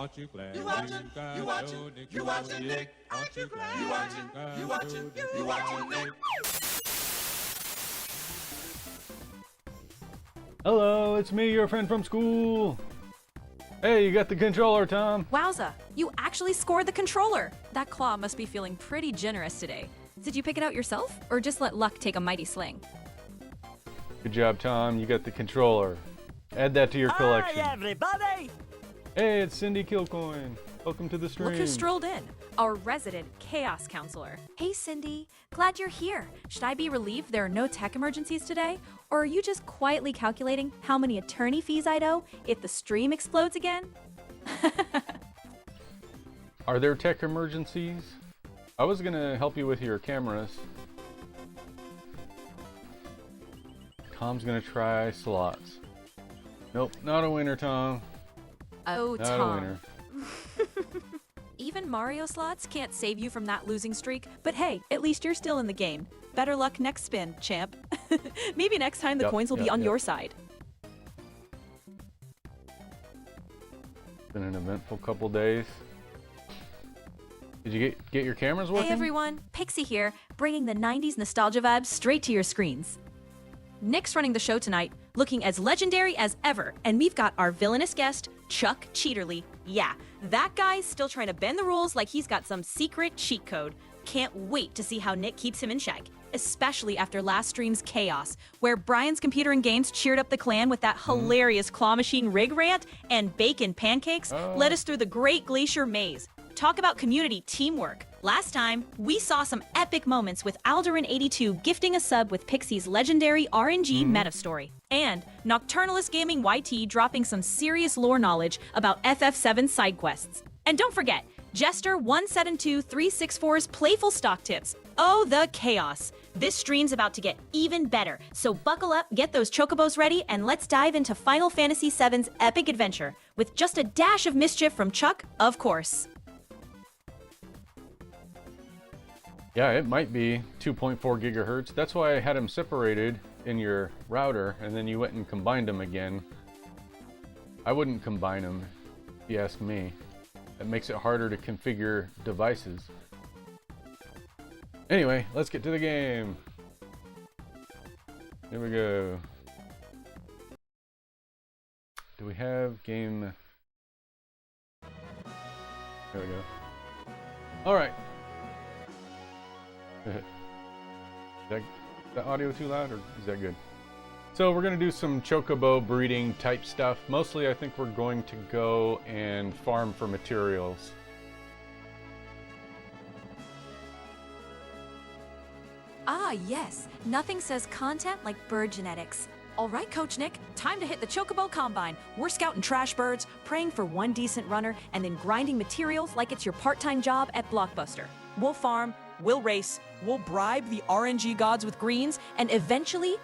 Aren't you glad you watching Nick? Aren't you glad you watching Nick? Hello, it's me, your friend from school. Hey, you got the controller, Tom. Wowza, you actually scored the controller. That claw must be feeling pretty generous today. Did you pick it out yourself, or just let luck take a mighty swing? Good job, Tom. You got the controller. Add that to your collection. Hi, everybody! Hey, it's Cindy Kilcoin. Welcome to the stream. Look who strolled in, our resident chaos counselor. Hey Cindy, glad you're here. Should I be relieved there are no tech emergencies today? Or are you just quietly calculating how many attorney fees I'd owe if the stream explodes again? Are there tech emergencies? I was gonna help you with your cameras. Tom's gonna try slots. Nope, not a winner, Tom. Oh, Not Tom. a winner. Even Mario slots can't save you from that losing streak, but hey, at least you're still in the game. Better luck next spin, champ. Maybe next time the coins will be on your side. Been an eventful couple days. Did you get your cameras working? Hey everyone, Pixie here, bringing the 90s nostalgia vibes straight to your screens. Nick's running the show tonight, looking as legendary as ever, and we've got our villainous guest, Chuck Cheaterly. Yeah, that guy's still trying to bend the rules like he's got some secret cheat code. Can't wait to see how Nick keeps him in check, especially after last stream's chaos, where Brian's Computer and Games cheered up the clan with that hilarious claw machine rig rant and bacon pancakes led us through the Great Glacier Maze. Talk about community teamwork. Last time, we saw some epic moments with Alderin82 gifting a sub with Pixie's legendary RNG meta story, and Nocturnalist Gaming YT dropping some serious lore knowledge about FF7 side quests. And don't forget, Jester172364's playful stock tips. Oh, the chaos. This stream's about to get even better, so buckle up, get those chocobos ready, and let's dive into Final Fantasy VII's epic adventure, with just a dash of mischief from Chuck, of course. Yeah, it might be 2.4 gigahertz. That's why I had them separated in your router, and then you went and combined them again. I wouldn't combine them, if you ask me. That makes it harder to configure devices. Anyway, let's get to the game. Here we go. Do we have game? There we go. All right. Is that audio too loud, or is that good? So we're going to do some chocobo breeding type stuff. Mostly I think we're going to go and farm for materials. Ah, yes. Nothing says content like bird genetics. All right, Coach Nick, time to hit the Chocobo Combine. We're scouting trash birds, praying for one decent runner, and then grinding materials like it's your part-time job at Blockbuster. We'll farm, we'll race, we'll bribe the RNG gods with greens, and eventually,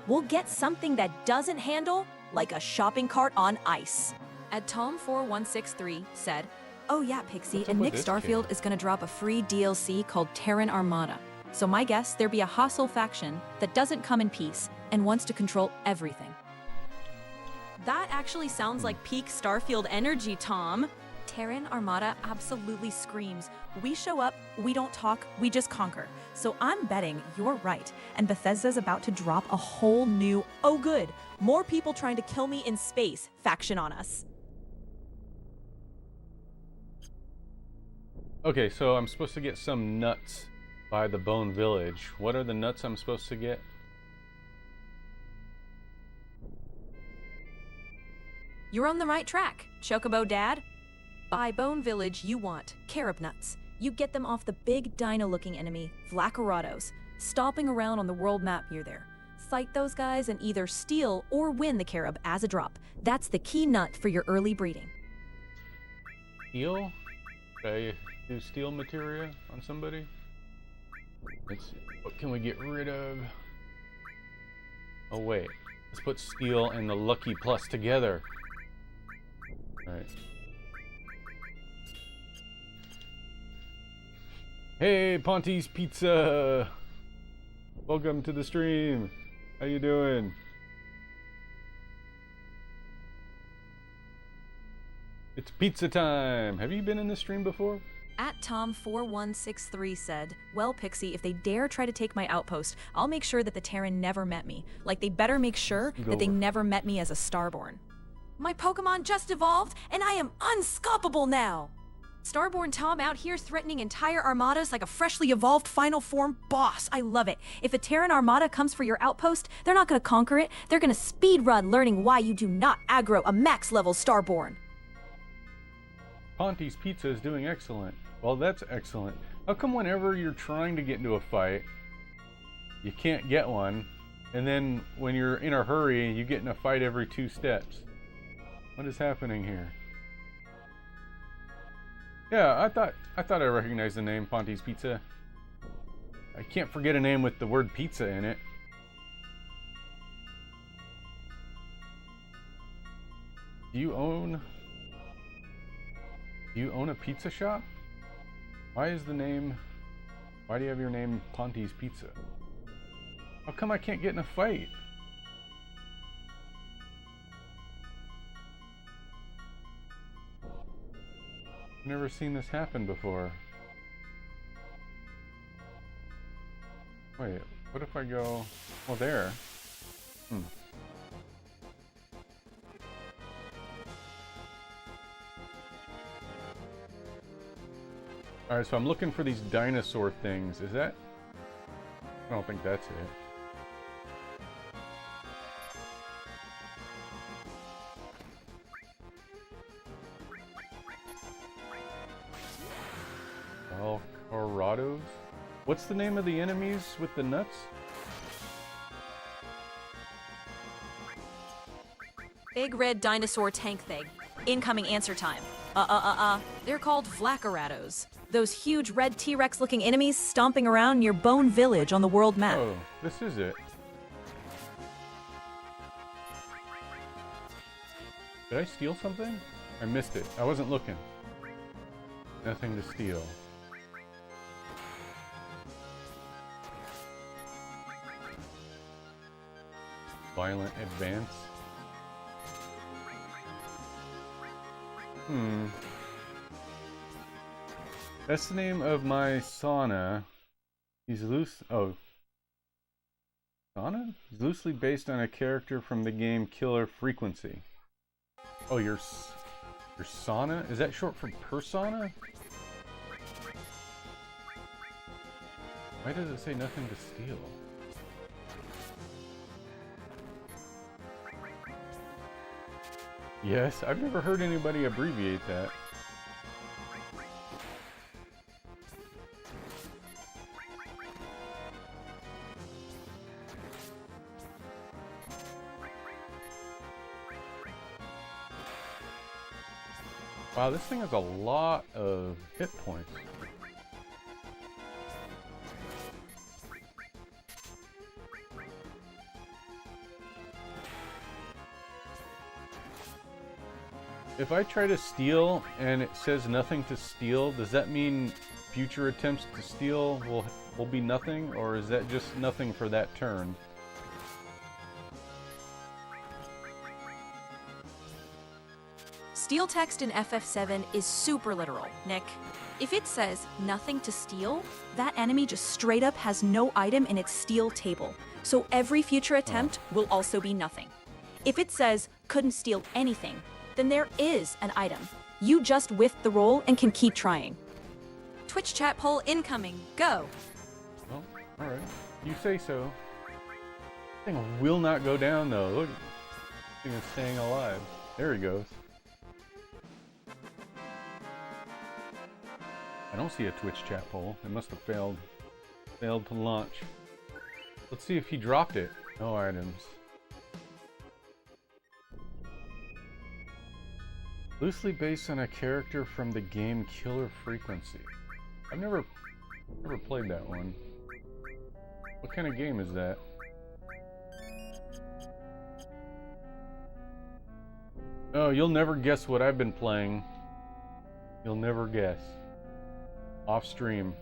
we'll get something that doesn't handle like a shopping cart on ice. At Tom4163 said, "Oh yeah, Pixie, and Nick Starfield is gonna drop a free DLC called Terran Armada. So my guess, there be a hostile faction that doesn't come in peace and wants to control everything." That actually sounds like peak Starfield energy, Tom. Terran Armada absolutely screams, we show up, we don't talk, we just conquer. So I'm betting you're right, and Bethesda's about to drop a whole new, oh good, more people trying to kill me in space faction on us. Okay, so I'm supposed to get some nuts by the Bone Village. What are the nuts I'm supposed to get? You're on the right track, Chocobo Dad. By Bone Village, you want carob nuts. You get them off the big dino-looking enemy, Vlacarados, stomping around on the world map near there. Fight those guys and either steal or win the carob as a drop. That's the key nut for your early breeding. Steel? Should I do steel materia on somebody? Let's see. What can we get rid of? Oh wait, let's put steel and the Lucky Plus together. Alright. Hey, Ponte's Pizza! Welcome to the stream. How you doing? It's pizza time! Have you been in this stream before? At Tom4163 said, "Well, Pixie, if they dare try to take my outpost, I'll make sure that the Terran never met me. Like, they better make sure that they never met me as a Starborn. My Pokemon just evolved, and I am unscoppable now! Starborn Tom out here threatening entire armadas like a freshly evolved final form boss. I love it. If a Terran armada comes for your outpost, they're not gonna conquer it. They're gonna speedrun learning why you do not aggro a max-level Starborn." Ponty's Pizza is doing excellent. Well, that's excellent. How come whenever you're trying to get into a fight, you can't get one, and then when you're in a hurry, you get in a fight every 2 steps? What is happening here? Yeah, I thought I recognized the name Ponty's Pizza. I can't forget a name with the word pizza in it. Do you own a pizza shop? Why do you have your name Ponty's Pizza? How come I can't get in a fight? I've never seen this happen before. Wait, what if I go... Oh, there. Alright, so I'm looking for these dinosaur things. Is that... I don't think that's it. Colorados? What's the name of the enemies with the nuts? Big red dinosaur tank thing. Incoming answer time. They're called Vlacerados. Those huge red T-Rex looking enemies stomping around near Bone Village on the world map. Oh, this is it. Did I steal something? I missed it. I wasn't looking. Nothing to steal. Violent advance. That's the name of my sauna. He's sauna? He's loosely based on a character from the game Killer Frequency. Oh, your sauna? Is that short for persona? Why does it say nothing to steal? Yes, I've never heard anybody abbreviate that. Wow, this thing has a lot of hit points. If I try to steal and it says nothing to steal, does that mean future attempts to steal will be nothing, or is that just nothing for that turn? Steal text in FF7 is super literal, Nick. If it says nothing to steal, that enemy just straight up has no item in its steal table. So every future attempt will also be nothing. If it says couldn't steal anything, then there is an item. You just whiffed the roll and can keep trying. Twitch chat poll incoming. Go. Well, alright. You say so. Thing will not go down though. Look. Thing is staying alive. There he goes. I don't see a Twitch chat poll. It must have failed to launch. Let's see if he dropped it. No items. Loosely based on a character from the game Killer Frequency. I've never played that one. What kind of game is that? Oh, you'll never guess what I've been playing. You'll never guess. Off stream.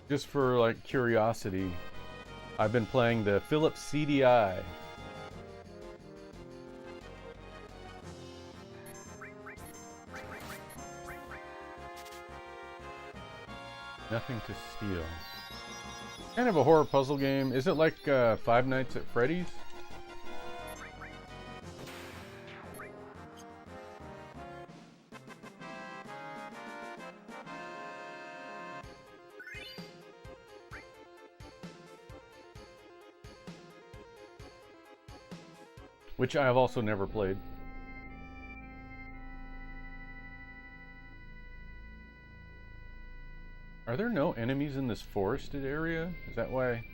Just for like curiosity, I've been playing the Philips CDI. Nothing to steal. Kind of a horror puzzle game. Is it like Five Nights at Freddy's? Which I have also never played. Are there no enemies in this forested area? Is that why I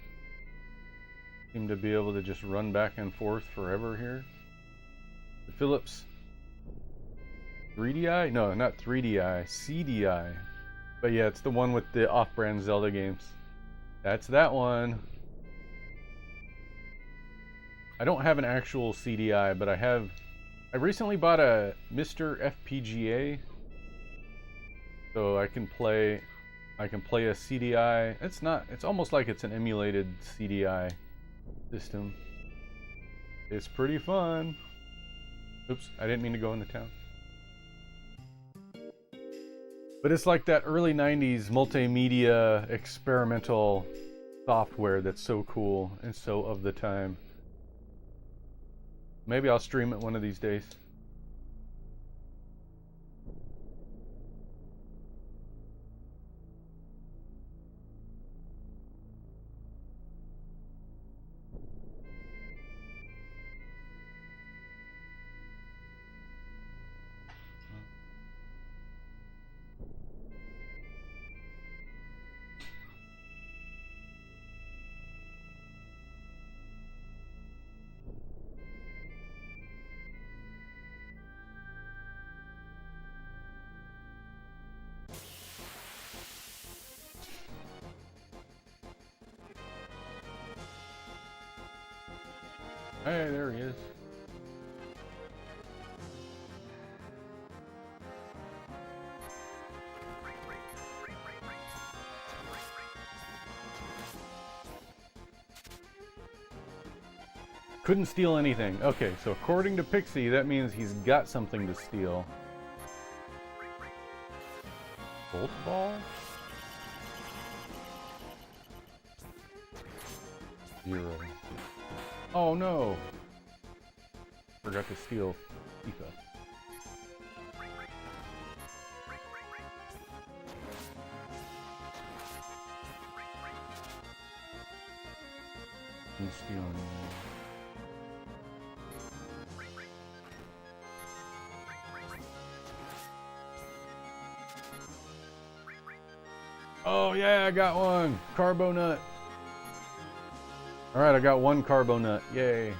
seem to be able to just run back and forth forever here? The Philips 3DI? No, not 3DI, CDI. But yeah, it's the one with the off-brand Zelda games. That's that one. I don't have an actual CDI, but I recently bought a Mr. FPGA. So I can play a CDI. It's almost like it's an emulated CDI system. It's pretty fun. Oops, I didn't mean to go into town. But it's like that early 90s multimedia experimental software that's so cool and so of the time. Maybe I'll stream it one of these days. Hey, there he is. Couldn't steal anything. Okay, so according to Pixie, that means he's got something to steal. Bolt ball? 0. Oh no! Forgot to steal Pika. Who's stealing? Oh yeah, I got one! Carbo nut! Alright, I got one carbo nut. Yay.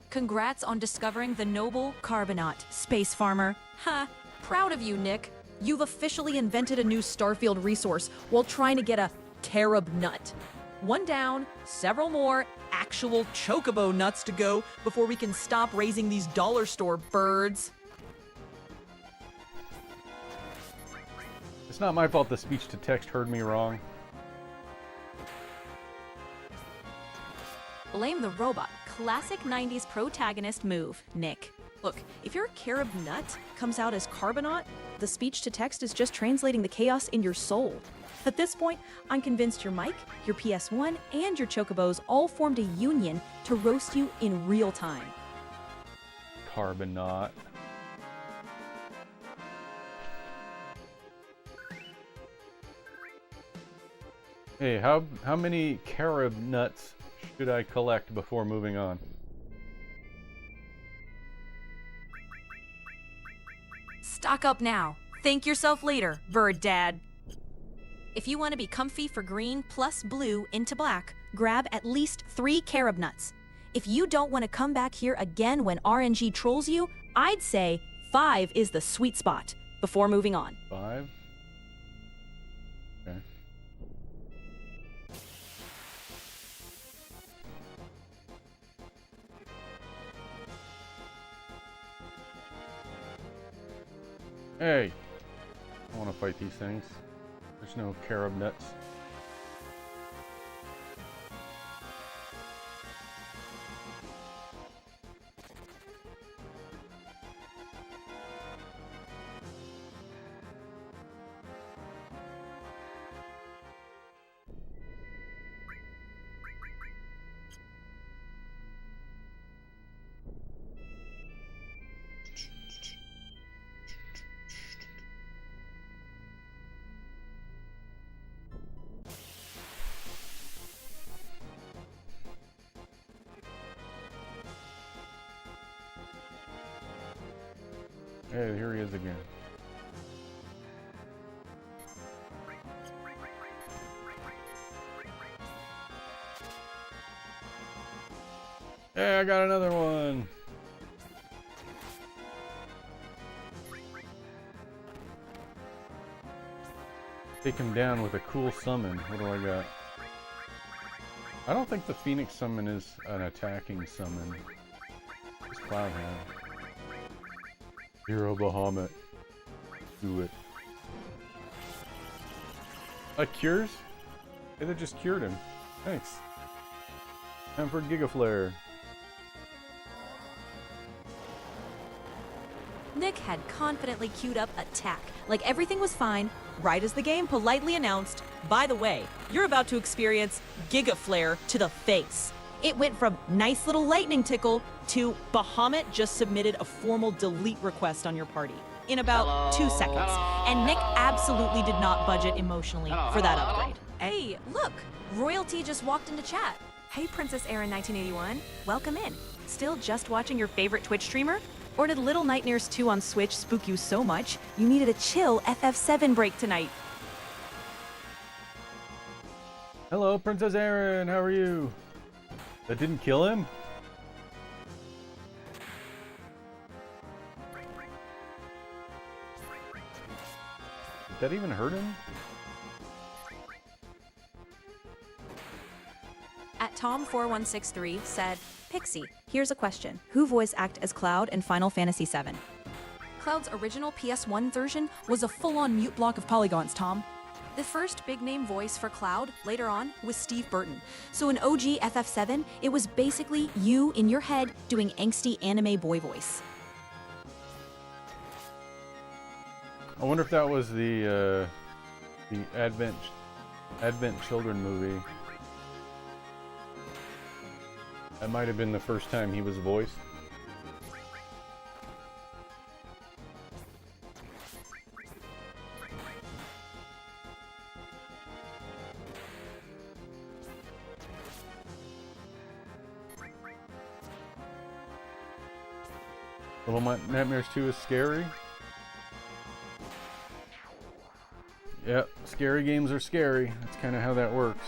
Congrats on discovering the noble Carbonaut, space farmer. Ha! Proud of you, Nick. You've officially invented a new Starfield resource while trying to get a carob nut. One down, several more actual chocobo nuts to go before we can stop raising these dollar store birds. It's not my fault the speech-to-text heard me wrong. Blame the robot. Classic 90s protagonist move, Nick. Look, if your carob nut comes out as Carbonaut, the speech-to-text is just translating the chaos in your soul. At this point, I'm convinced your mic, your PS1, and your chocobos all formed a union to roast you in real time. Carbonaut. Hey, how many carob nuts should I collect before moving on? Stock up now. Thank yourself later, Bird Dad. If you want to be comfy for green plus blue into black, grab at least 3 carob nuts. If you don't want to come back here again when RNG trolls you, I'd say 5 is the sweet spot before moving on. 5? Okay. Hey! I want to fight these things. There's no carob nuts. Hey, here he is again. Hey, I got another one. Take him down with a cool summon. What do I got? I don't think the Phoenix summon is an attacking summon. It's Cloud Hand. Hero Bahamut. Do it. Cures? Hey, they just cured him. Thanks. Time for Giga Flare. Nick had confidently queued up Attack, like everything was fine, right as the game politely announced, by the way, you're about to experience Giga Flare to the face. It went from nice little lightning tickle to Bahamut just submitted a formal delete request on your party in about 2 seconds. And Nick absolutely did not budget emotionally for that upgrade. Hey, look, Royalty just walked into chat. Hey, Princess Erin 1981, welcome in. Still just watching your favorite Twitch streamer? Or did Little Nightmares 2 on Switch spook you so much you needed a chill FF7 break tonight? Hello, Princess Erin, how are you? That didn't kill him? Did that even hurt him? At Tom4163 said, Pixie, here's a question. Who voice acted as Cloud in Final Fantasy VII? Cloud's original PS1 version was a full-on mute block of polygons, Tom. The first big-name voice for Cloud, later on, was Steve Burton. So in OG FF7, it was basically you in your head doing angsty anime boy voice. I wonder if that was the Advent Children movie. That might have been the first time he was voiced. Little Nightmares 2 is scary. Yep, scary games are scary. That's kind of how that works.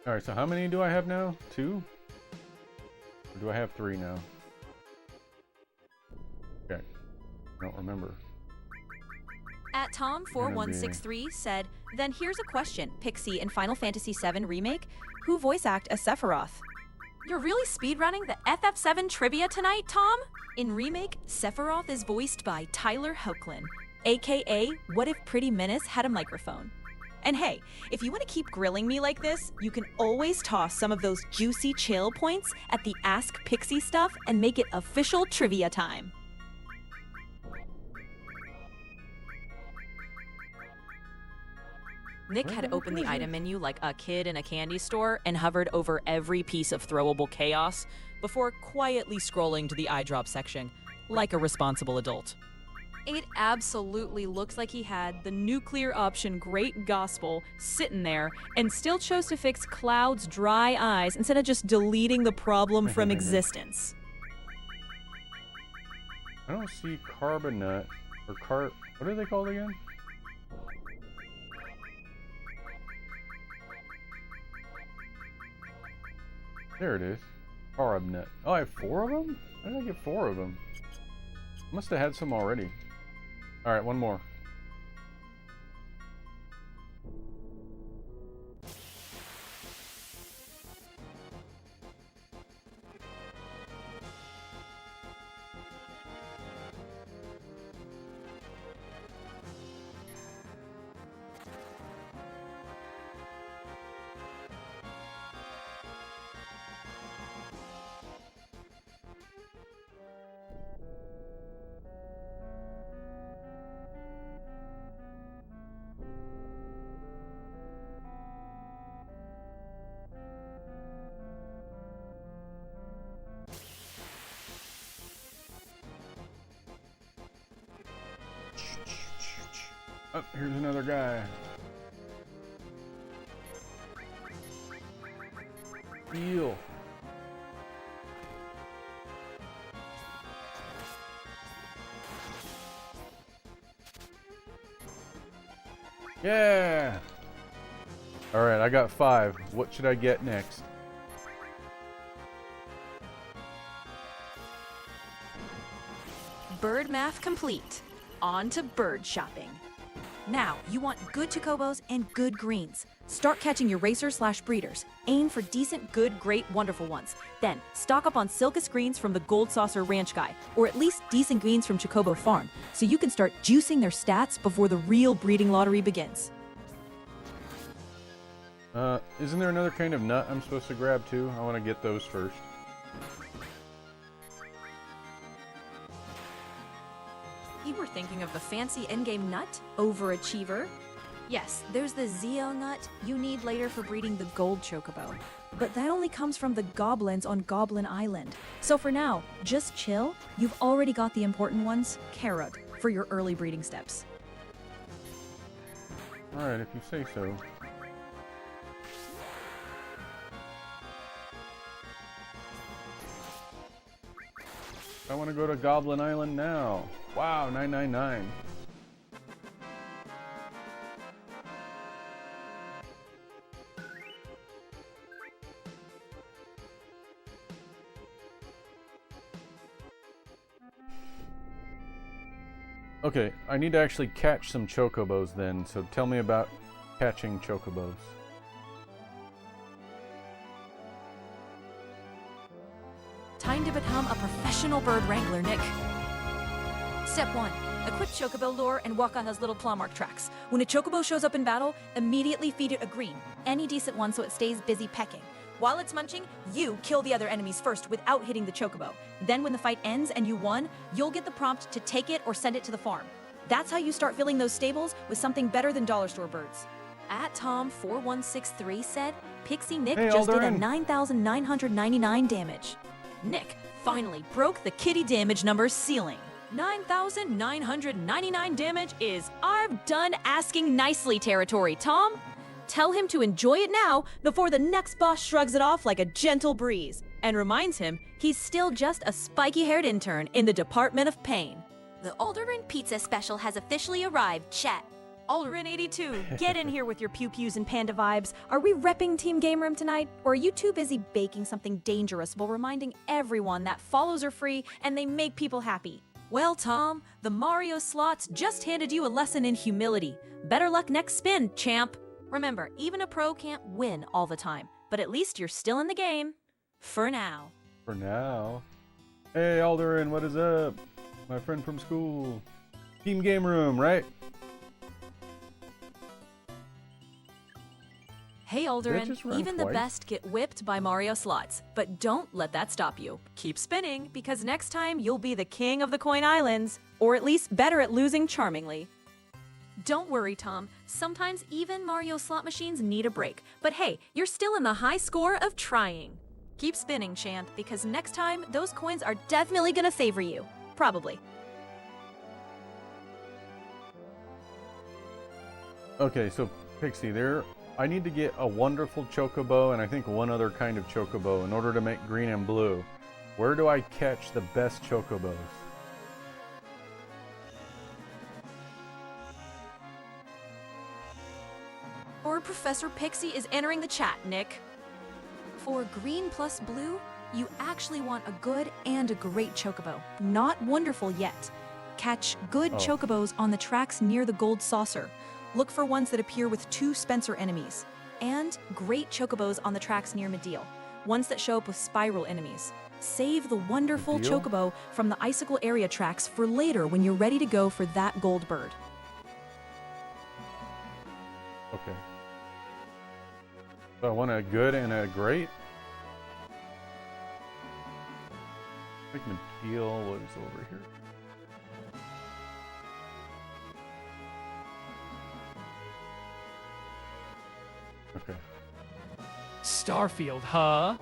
Alright, so how many do I have now? 2? Or do I have 3 now? Okay. I don't remember. At Tom4163 said, then here's a question, Pixie in Final Fantasy VII Remake, who voice act as Sephiroth? You're really speedrunning the FF7 trivia tonight, Tom? In Remake, Sephiroth is voiced by Tyler Hoechlin, aka What If Pretty Menace Had a Microphone? And hey, if you want to keep grilling me like this, you can always toss some of those juicy chill points at the Ask Pixie stuff and make it official trivia time. Nick had opened the item menu like a kid in a candy store and hovered over every piece of throwable chaos before quietly scrolling to the eyedrop section, like a responsible adult. It absolutely looks like he had the nuclear option Great Gospel sitting there and still chose to fix Cloud's dry eyes instead of just deleting the problem from existence. I don't see Carbonut or what are they called again? There it is. Carbonut. Oh, I have 4 of them? How did I get 4 of them? Must have had some already. Alright, one more. Oh, here's another guy. Heal. Yeah! Alright, I got 5. What should I get next? Bird math complete. On to bird shopping. Now, you want good chocobos and good greens. Start catching your racers/breeders. Aim for decent, good, great, wonderful ones. Then, stock up on Silkus greens from the Gold Saucer Ranch guy, or at least decent greens from Chocobo Farm, so you can start juicing their stats before the real breeding lottery begins. Isn't there another kind of nut I'm supposed to grab too? I want to get those first. You were thinking of the fancy endgame nut? Overachiever? Yes, there's the Zeo nut you need later for breeding the gold chocobo. But that only comes from the goblins on Goblin Island. So for now, just chill. You've already got the important ones, carrot, for your early breeding steps. Alright, if you say so. I want to go to Goblin Island now. Wow, 999. Okay, I need to actually catch some chocobos then, so tell me about catching chocobos. Time to become a professional bird wrangler, Nick. Step 1. Equip chocobo lure and walk on those little claw mark tracks. When a chocobo shows up in battle, immediately feed it a green. Any decent one so it stays busy pecking. While it's munching, you kill the other enemies first without hitting the chocobo. Then when the fight ends and you won, you'll get the prompt to take it or send it to the farm. That's how you start filling those stables with something better than dollar store birds. At Tom4163 said, Pixie Nick just did a 9,999 damage. Nick finally broke the kitty damage number's ceiling. 9,999 damage is I've done asking nicely territory, Tom. Tell him to enjoy it now before the next boss shrugs it off like a gentle breeze and reminds him he's still just a spiky-haired intern in the Department of Pain. The Alderman Pizza Special has officially arrived, chat. Alderman 82, get in here with your pew-pews and panda vibes. Are we repping Team Game Room tonight? Or are you too busy baking something dangerous while reminding everyone that follows are free and they make people happy? Well, Tom, the Mario slots just handed you a lesson in humility. Better luck next spin, champ. Remember, even a pro can't win all the time, but at least you're still in the game. For now. For now. Hey, Alderin, what is up? My friend from school. Team Game Room, right? Hey, Alderin, even the best get whipped by Mario slots, but don't let that stop you. Keep spinning, because next time you'll be the king of the Coin Islands, or at least better at losing charmingly. Don't worry, Tom. Sometimes even Mario slot machines need a break, but hey, you're still in the high score of trying. Keep spinning, champ, because next time those coins are definitely gonna favor you. Probably. Okay, so Pixie, I need to get a wonderful chocobo and I think one other kind of chocobo in order to make green and blue. Where do I catch the best chocobos? Or Professor Pixie is entering the chat, Nick. For green plus blue, you actually want a good and a great chocobo. Not wonderful yet. Catch good chocobos on the tracks near the gold saucer. Look for ones that appear with 2 Spencer enemies. And great chocobos on the tracks near Medeal. Ones that show up with spiral enemies. Save the wonderful chocobo from the icicle area tracks for later when you're ready to go for that gold bird. Okay. So I want a good and a great. I think Medeal was over here. Okay. Starfield, huh?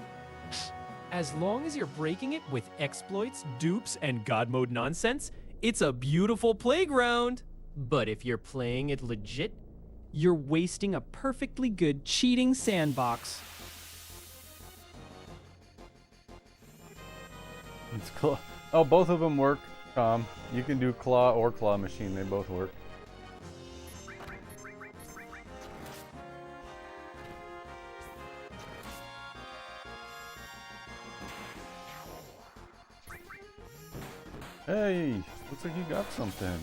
As long as you're breaking it with exploits, dupes, and God mode nonsense, it's a beautiful playground. But if you're playing it legit, you're wasting a perfectly good cheating sandbox. It's claw. Oh, both of them work, Tom. You can do claw or claw machine. They both work. Hey, looks like you got something.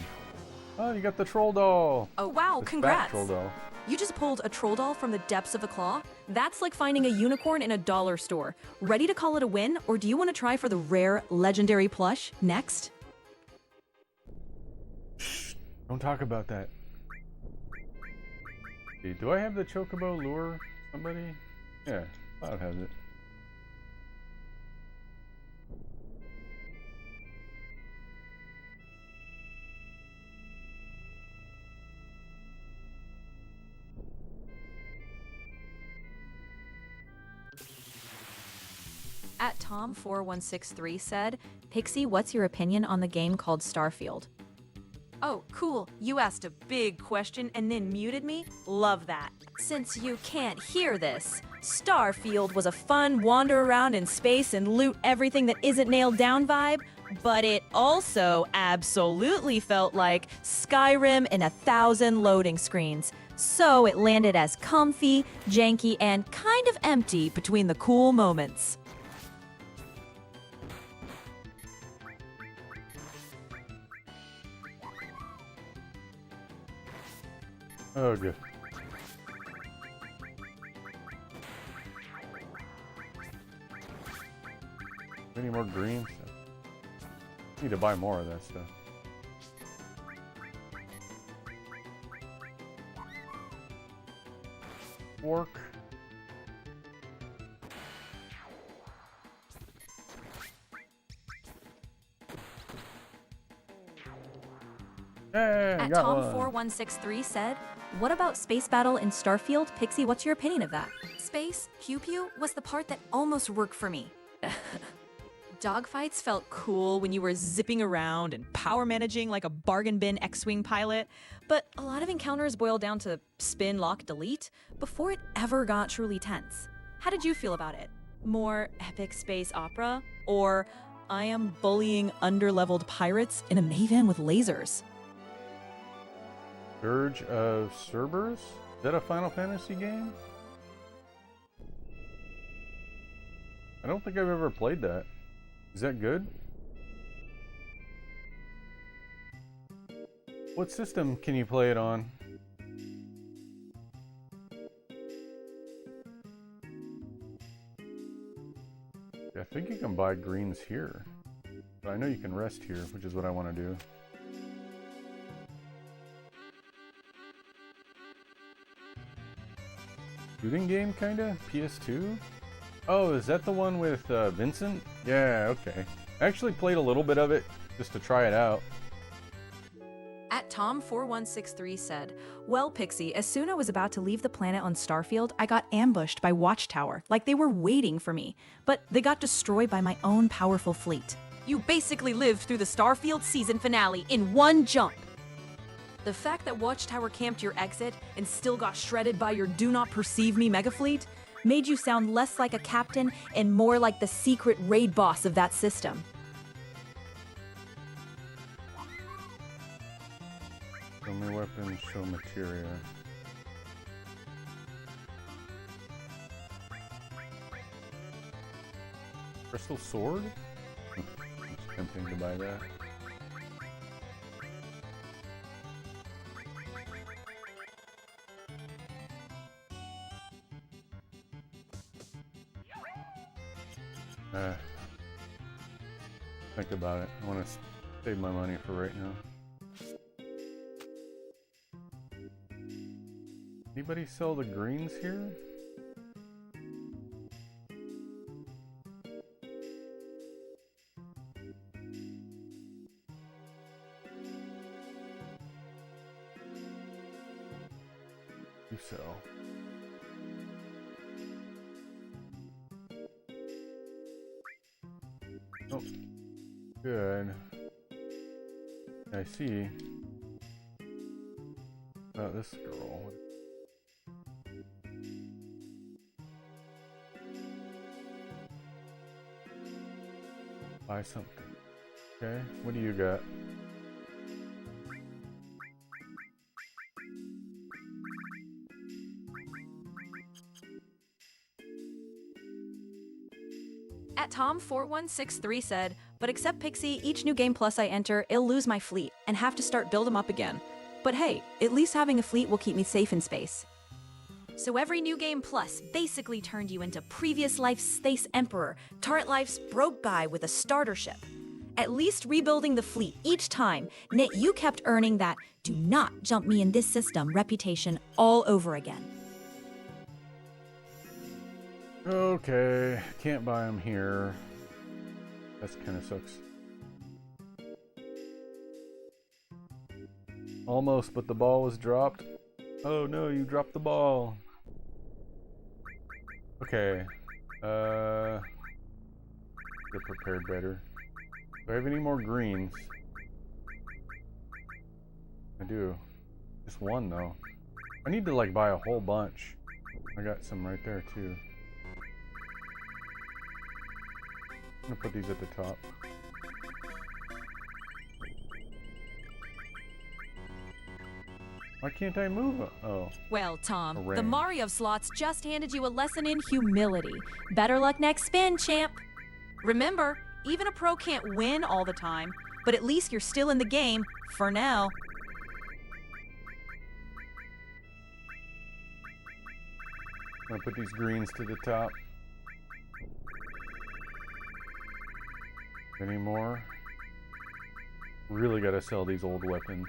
Oh, you got the troll doll. Oh, wow, The fat congrats. troll doll. You just pulled a troll doll from the depths of a claw? That's like finding a unicorn in a dollar store. Ready to call it a win, or do you want to try for the rare legendary plush next? Don't talk about that. See, do I have the chocobo lure somebody? Yeah, Cloud has it. At Tom4163 said, Pixie, what's your opinion on the game called Starfield? Oh, cool. You asked a big question and then muted me? Love that. Since you can't hear this, Starfield was a fun wander around in space and loot everything that isn't nailed down vibe, but it also absolutely felt like Skyrim in 1,000 loading screens. So it landed as comfy, janky, and kind of empty between the cool moments. Oh, good. Any more green stuff? Need to buy more of that stuff. Fork. Hey, At got one. Tom4163 said, what about space battle in Starfield? Pixie, what's your opinion of that? Space, pew pew, was the part that almost worked for me. Dogfights felt cool when you were zipping around and power managing like a bargain bin X-Wing pilot, but a lot of encounters boiled down to spin, lock, delete before it ever got truly tense. How did you feel about it? More epic space opera? Or I am bullying underleveled pirates in a minivan with lasers? Dirge of Cerberus? Is that a Final Fantasy game? I don't think I've ever played that. Is that good? What system can you play it on? I think you can buy greens here. But I know you can rest here, which is what I want to do. Shooting game, kinda? PS2? Oh, is that the one with Vincent? Yeah, okay. I actually played a little bit of it just to try it out. At Tom4163 said, well, Pixie, as soon as I was about to leave the planet on Starfield, I got ambushed by Watchtower, like they were waiting for me. But they got destroyed by my own powerful fleet. You basically lived through the Starfield season finale in one jump. The fact that Watchtower camped your exit and still got shredded by your do not perceive me mega fleet made you sound less like a captain and more like the secret raid boss of that system. Show me weapons, show materia. Crystal sword? It's tempting to buy that. Think about it. I want to save my money for right now. Anybody sell the greens here? You sell. Oh, good. I see. This girl. Buy something. Okay, what do you got? At Tom4163 said, But except Pixie, each new game plus I enter, it'll lose my fleet and have to start build them up again. But hey, at least having a fleet will keep me safe in space. So every new game plus basically turned you into previous life's space emperor, turret life's broke guy with a starter ship. At least rebuilding the fleet each time meant you kept earning that "do not jump me in this system" reputation all over again. Okay, can't buy them here. That kind of sucks. Almost, but the ball was dropped. Oh no, you dropped the ball. Okay. Get prepared better. Do I have any more greens? I do. Just one though. I need to like buy a whole bunch. I got some right there too. I'm gonna put these at the top. Why can't I move? Oh. Well, Tom, Hooray. the Mario slots just handed you a lesson in humility. Better luck next spin, champ. Remember, even a pro can't win all the time, but at least you're still in the game, for now. I'm gonna put these greens to the top. Any more? Really gotta sell these old weapons.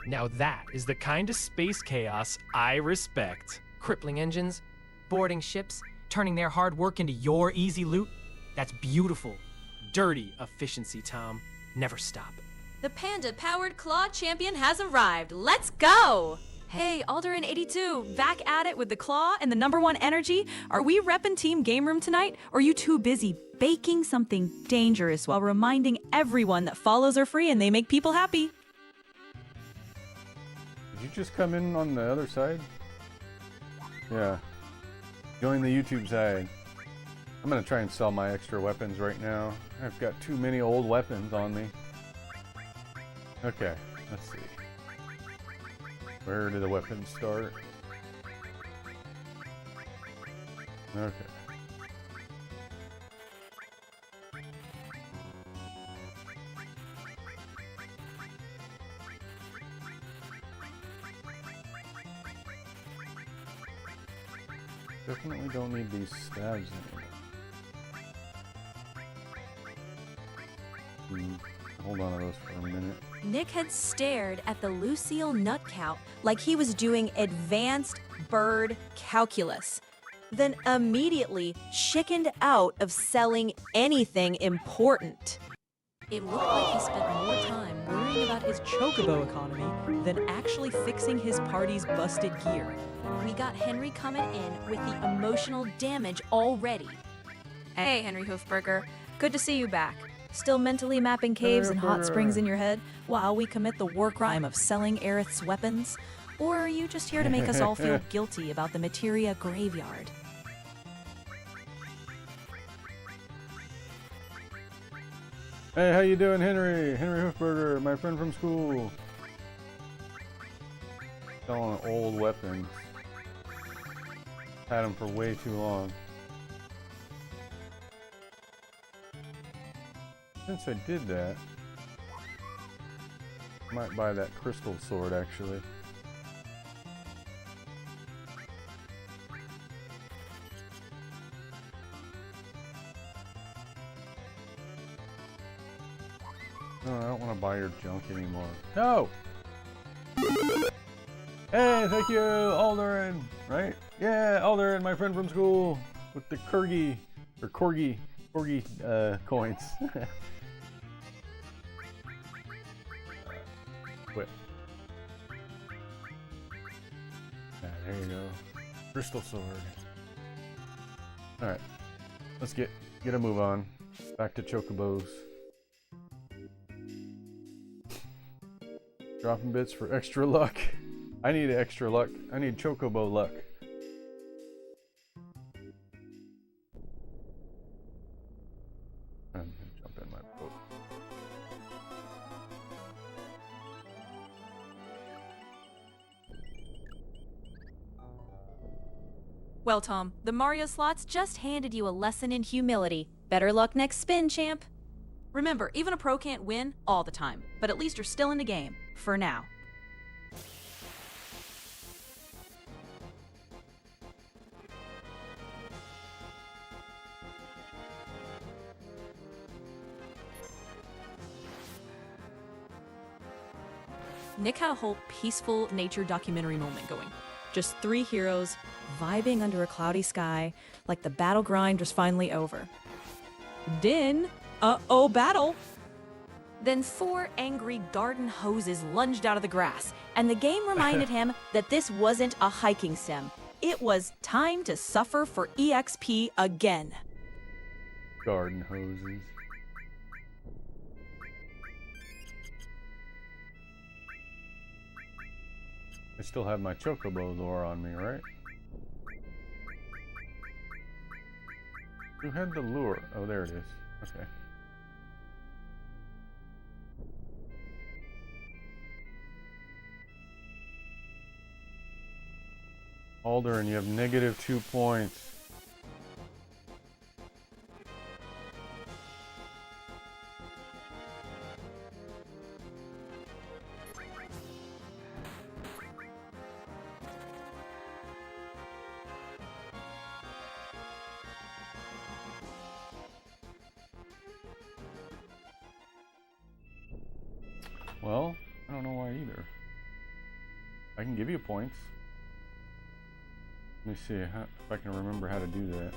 Now that is the kind of space chaos I respect. Crippling engines, boarding ships, turning their hard work into your easy loot. That's beautiful. Dirty efficiency, Tom. Never stop. The Panda-powered Claw Champion has arrived. Let's go! Hey, Alderin82, back at it with the Claw and the #1 energy. Are we reppin' Team Game Room tonight? Or are you too busy baking something dangerous while reminding everyone that follows are free and they make people happy? Did you just come in on the other side? Yeah. Join the YouTube side. I'm gonna try and sell my extra weapons right now. I've got too many old weapons on me. Okay, let's see. Where do the weapons start? Okay. Definitely don't need these stabs anymore. Hold on to those for a minute. Nick had stared at the Lucille nut count like he was doing advanced bird calculus, then immediately chickened out of selling anything important. It looked like he spent more time worrying about his chocobo economy than actually fixing his party's busted gear. We got Henry coming in with the emotional damage already. Hey, Henry Hoofberger. Good to see you back. Still mentally mapping caves and hot springs in your head while we commit the war crime of selling Aerith's weapons? Or are you just here to make us all feel guilty about the materia graveyard? Hey, how you doing, Henry? Henry Hoofberger, my friend from school. Selling old weapons. Had them for way too long. Since I did that, I might buy that crystal sword actually. No, I don't want to buy your junk anymore. No! Hey, thank you, Alderin! Right? Yeah, Alderin, my friend from school, with the Corgi coins. Quit. Ah, there you go. Crystal sword. Alright. Let's get a move on. Back to chocobos. Dropping bits for extra luck. I need extra luck. I need chocobo luck. I'm gonna jump in my boat. Well, Tom, the Mario slots just handed you a lesson in humility. Better luck next spin, champ. Remember, even a pro can't win all the time, but at least you're still in the game. For now. Nick had a whole peaceful nature documentary moment going. Just 3 heroes, vibing under a cloudy sky, like the battle grind was finally over. Then, battle! Then 4 angry garden hoses lunged out of the grass, and the game reminded him that this wasn't a hiking sim. It was time to suffer for EXP again. Garden hoses. I still have my chocobo lure on me, right? Who had the lure? Oh, there it is. Okay. Alder, and you have -2 points. Well, I don't know why either. I can give you points. Let me see if I can remember how to do that.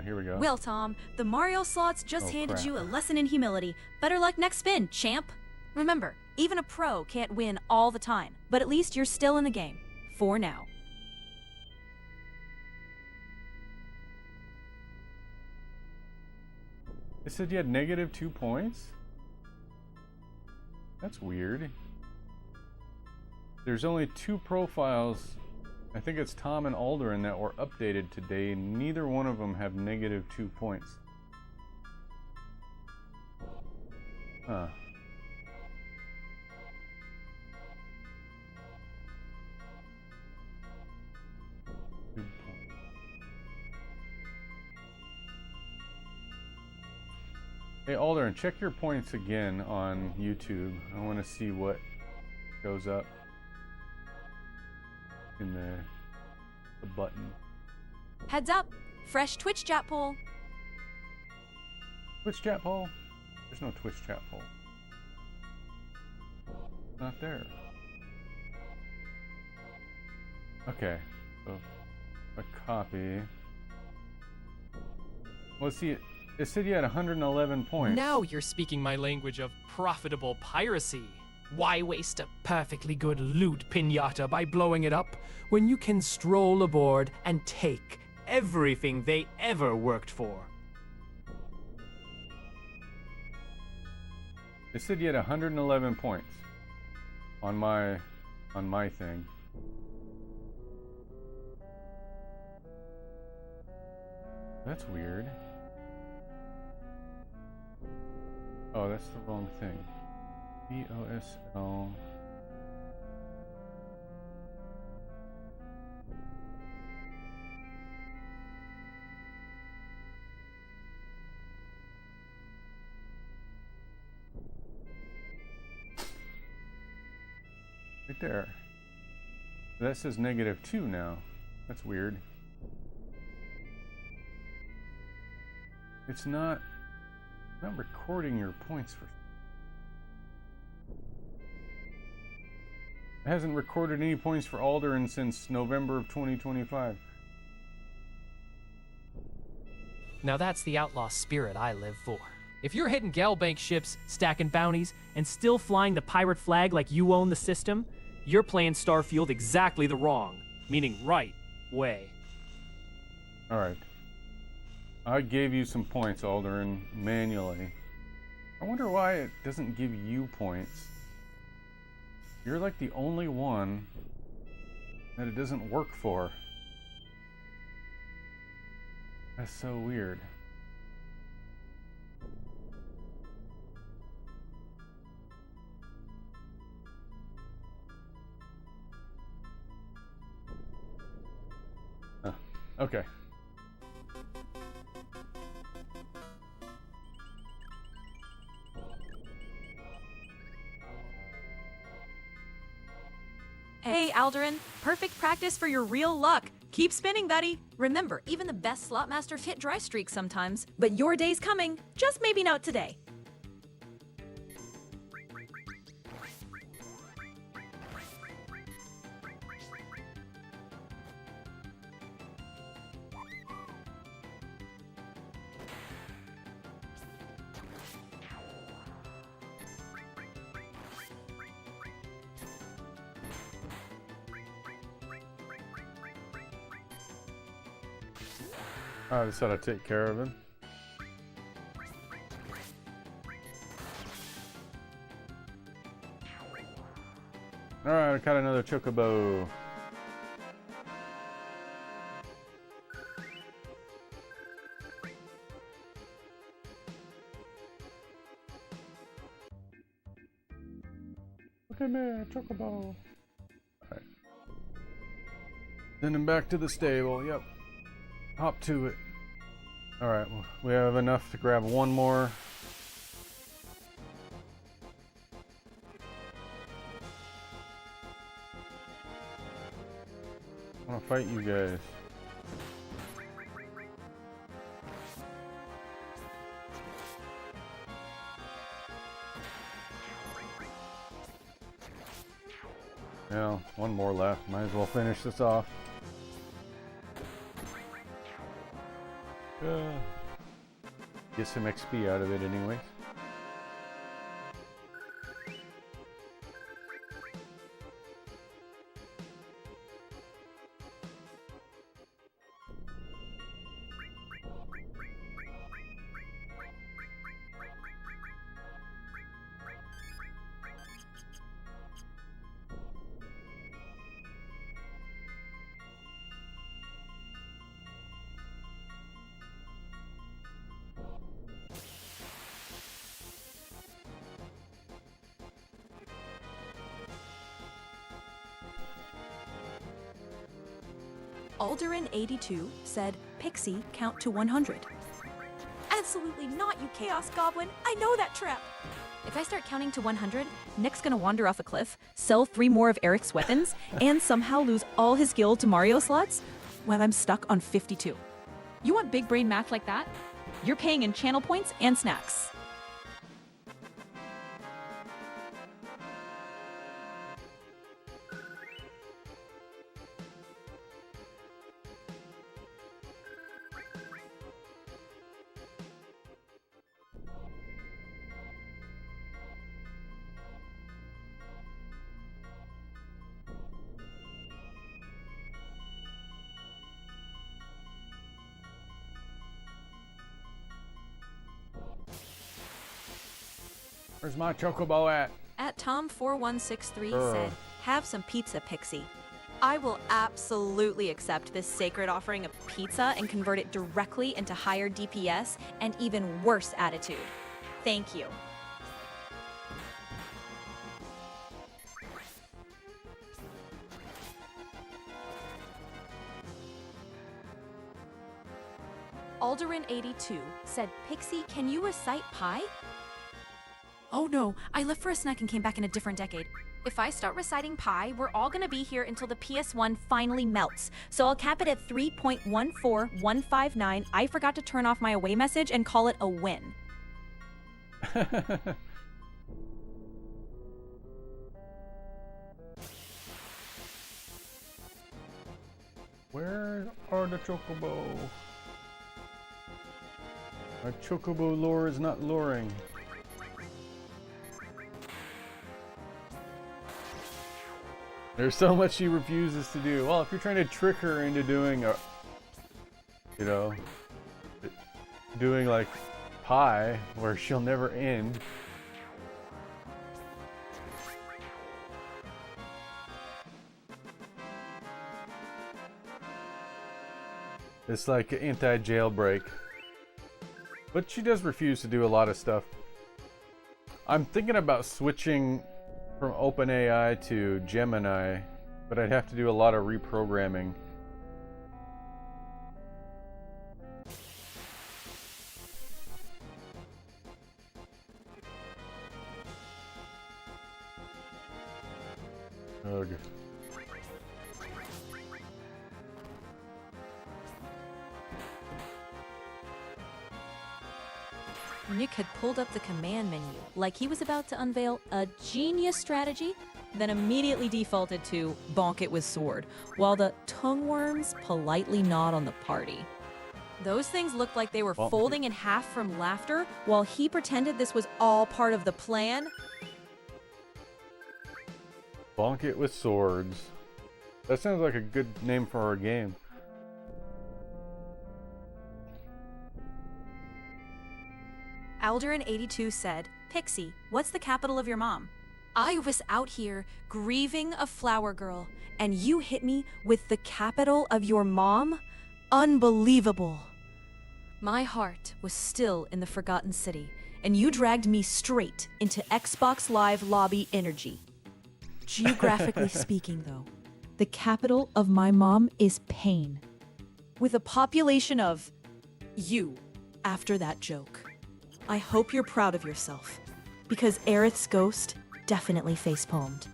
Here we go. Well, Tom, the Mario slots just handed you a lesson in humility. Better luck next spin, champ. Remember, even a pro can't win all the time, but at least you're still in the game. For now. It said you had -2 points? That's weird. There's only 2 profiles. I think it's Tom and Alderin that were updated today. Neither one of them have -2 points. Huh. Hey Alderin, check your points again on YouTube. I want to see what goes up in the button. Heads up! Fresh Twitch chat poll. Twitch chat poll? There's no Twitch chat poll. Not there. Okay, so a copy. Well, see, it said you had 111 points. Now you're speaking my language of profitable piracy. Why waste a perfectly good loot pinata by blowing it up when you can stroll aboard and take everything they ever worked for? It said you had 111 points on my thing. That's weird. Oh, that's the wrong thing. EOSL. Right there. That says -2 now. That's weird. It's not recording your points for. It hasn't recorded any points for Alderin since November of 2025. Now that's the outlaw spirit I live for. If you're hitting Galbank ships, stacking bounties, and still flying the pirate flag like you own the system, you're playing Starfield exactly the wrong, meaning right, way. Alright. I gave you some points, Alderin, manually. I wonder why it doesn't give you points. You're like the only one that it doesn't work for. That's so weird. Okay. Hey, Alderin, perfect practice for your real luck. Keep spinning, buddy. Remember, even the best slot masters hit dry streaks sometimes, but your day's coming, just maybe not today. I just had to take care of him. Alright, I caught another chocobo. Look at me, chocobo. Alright. Send him back to the stable, yep. Hop to it. Alright, well, we have enough to grab one more. I want to fight you guys. Yeah, one more left. Might as well finish this off. Get some XP out of it anyways. Alderin82 said, Pixie, count to 100. Absolutely not, you Chaos Goblin. I know that trap. If I start counting to 100, Nick's gonna wander off a cliff, sell 3 more of Eric's weapons, and somehow lose all his guild to Mario slots while I'm stuck on 52. You want big brain math like that? You're paying in channel points and snacks. Where's my chocobo at? At Tom4163 said, have some pizza, Pixie. I will absolutely accept this sacred offering of pizza and convert it directly into higher DPS and even worse attitude. Thank you. Alderin82 said, Pixie, can you recite pi? Oh no, I left for a snack and came back in a different decade. If I start reciting pi, we're all gonna be here until the PS1 finally melts. So I'll cap it at 3.14159. I forgot to turn off my away message and call it a win. Where are the chocobo? My chocobo lure is not luring. There's so much she refuses to do. Well, if you're trying to trick her into doing a, you know, doing like pie where she'll never end. It's like an anti-jailbreak. But she does refuse to do a lot of stuff. I'm thinking about switching from OpenAI to Gemini, but I'd have to do a lot of reprogramming. Ugh. Nick had pulled up the command menu like he was about to unveil a genius strategy, then immediately defaulted to bonk it with sword, while the tongue worms politely gnawed on the party. Those things looked like they were folding in half from laughter, while he pretended this was all part of the plan. Bonk it with swords. That sounds like a good name for our game. Alderan82 said, "Pixie, what's the capital of your mom?" I was out here grieving a flower girl, and you hit me with the capital of your mom? Unbelievable. My heart was still in the Forgotten City, and you dragged me straight into Xbox Live lobby energy. Geographically speaking, though, the capital of my mom is Pain, with a population of you after that joke. I hope you're proud of yourself, because Aerith's ghost definitely facepalmed.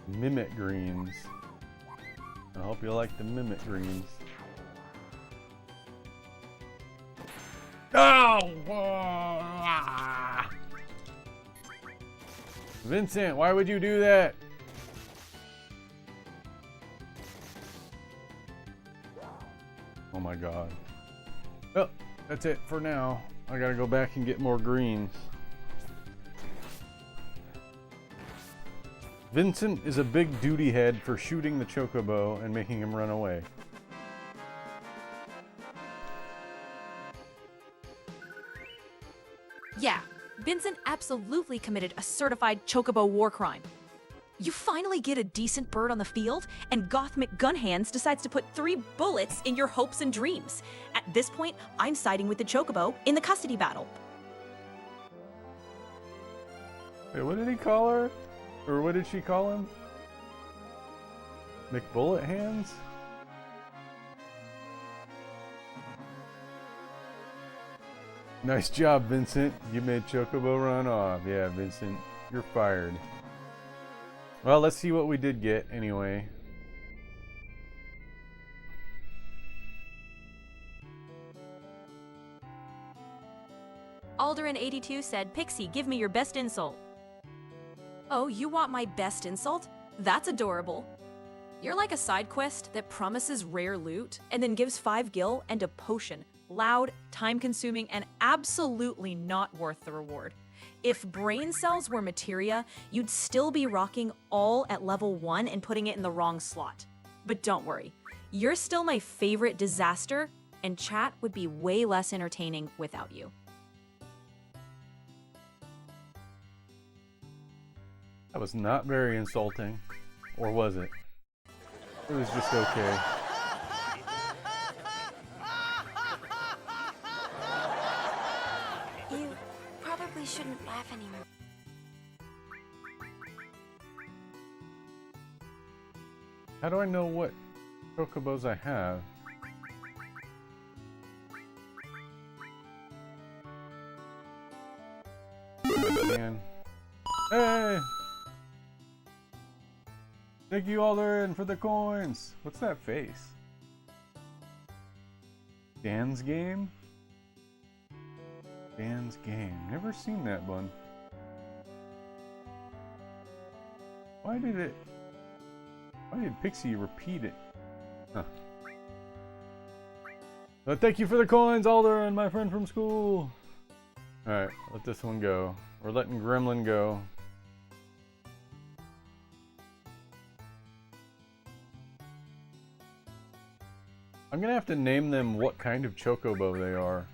Mimic greens. I hope you like the mimic greens. Oh! Ah! Vincent, why would you do that? Oh my god. Well, that's it for now. I gotta go back and get more greens. Vincent is a big duty head for shooting the chocobo and making him run away. Yeah, Vincent absolutely committed a certified chocobo war crime. You finally get a decent bird on the field, and Goth McGunhands decides to put 3 bullets in your hopes and dreams. At this point, I'm siding with the chocobo in the custody battle. Wait, what did he call her? Or what did she call him? McBullet Hands? Nice job, Vincent. You made Chocobo run off. Yeah, Vincent, you're fired. Well, let's see what we did get anyway. Alderan82 said, "Pixie, give me your best insult." Oh, you want my best insult? That's adorable. You're like a side quest that promises rare loot and then gives 5 gil and a potion. Loud, time-consuming, and absolutely not worth the reward. If brain cells were materia, you'd still be rocking all at level 1 and putting it in the wrong slot. But don't worry, you're still my favorite disaster, and chat would be way less entertaining without you. That was not very insulting. Or was it? It was just okay. You probably shouldn't laugh anymore. How do I know what chocobos I have? Man. Hey! Thank you all in for the coins! What's that face? Dan's game? Dan's game. Never seen that one. Why did Pixie repeat it? Huh. But thank you for the coins, Alder, and my friend from school. Alright, let this one go. We're letting Gremlin go. I'm gonna have to name them what kind of chocobo they are.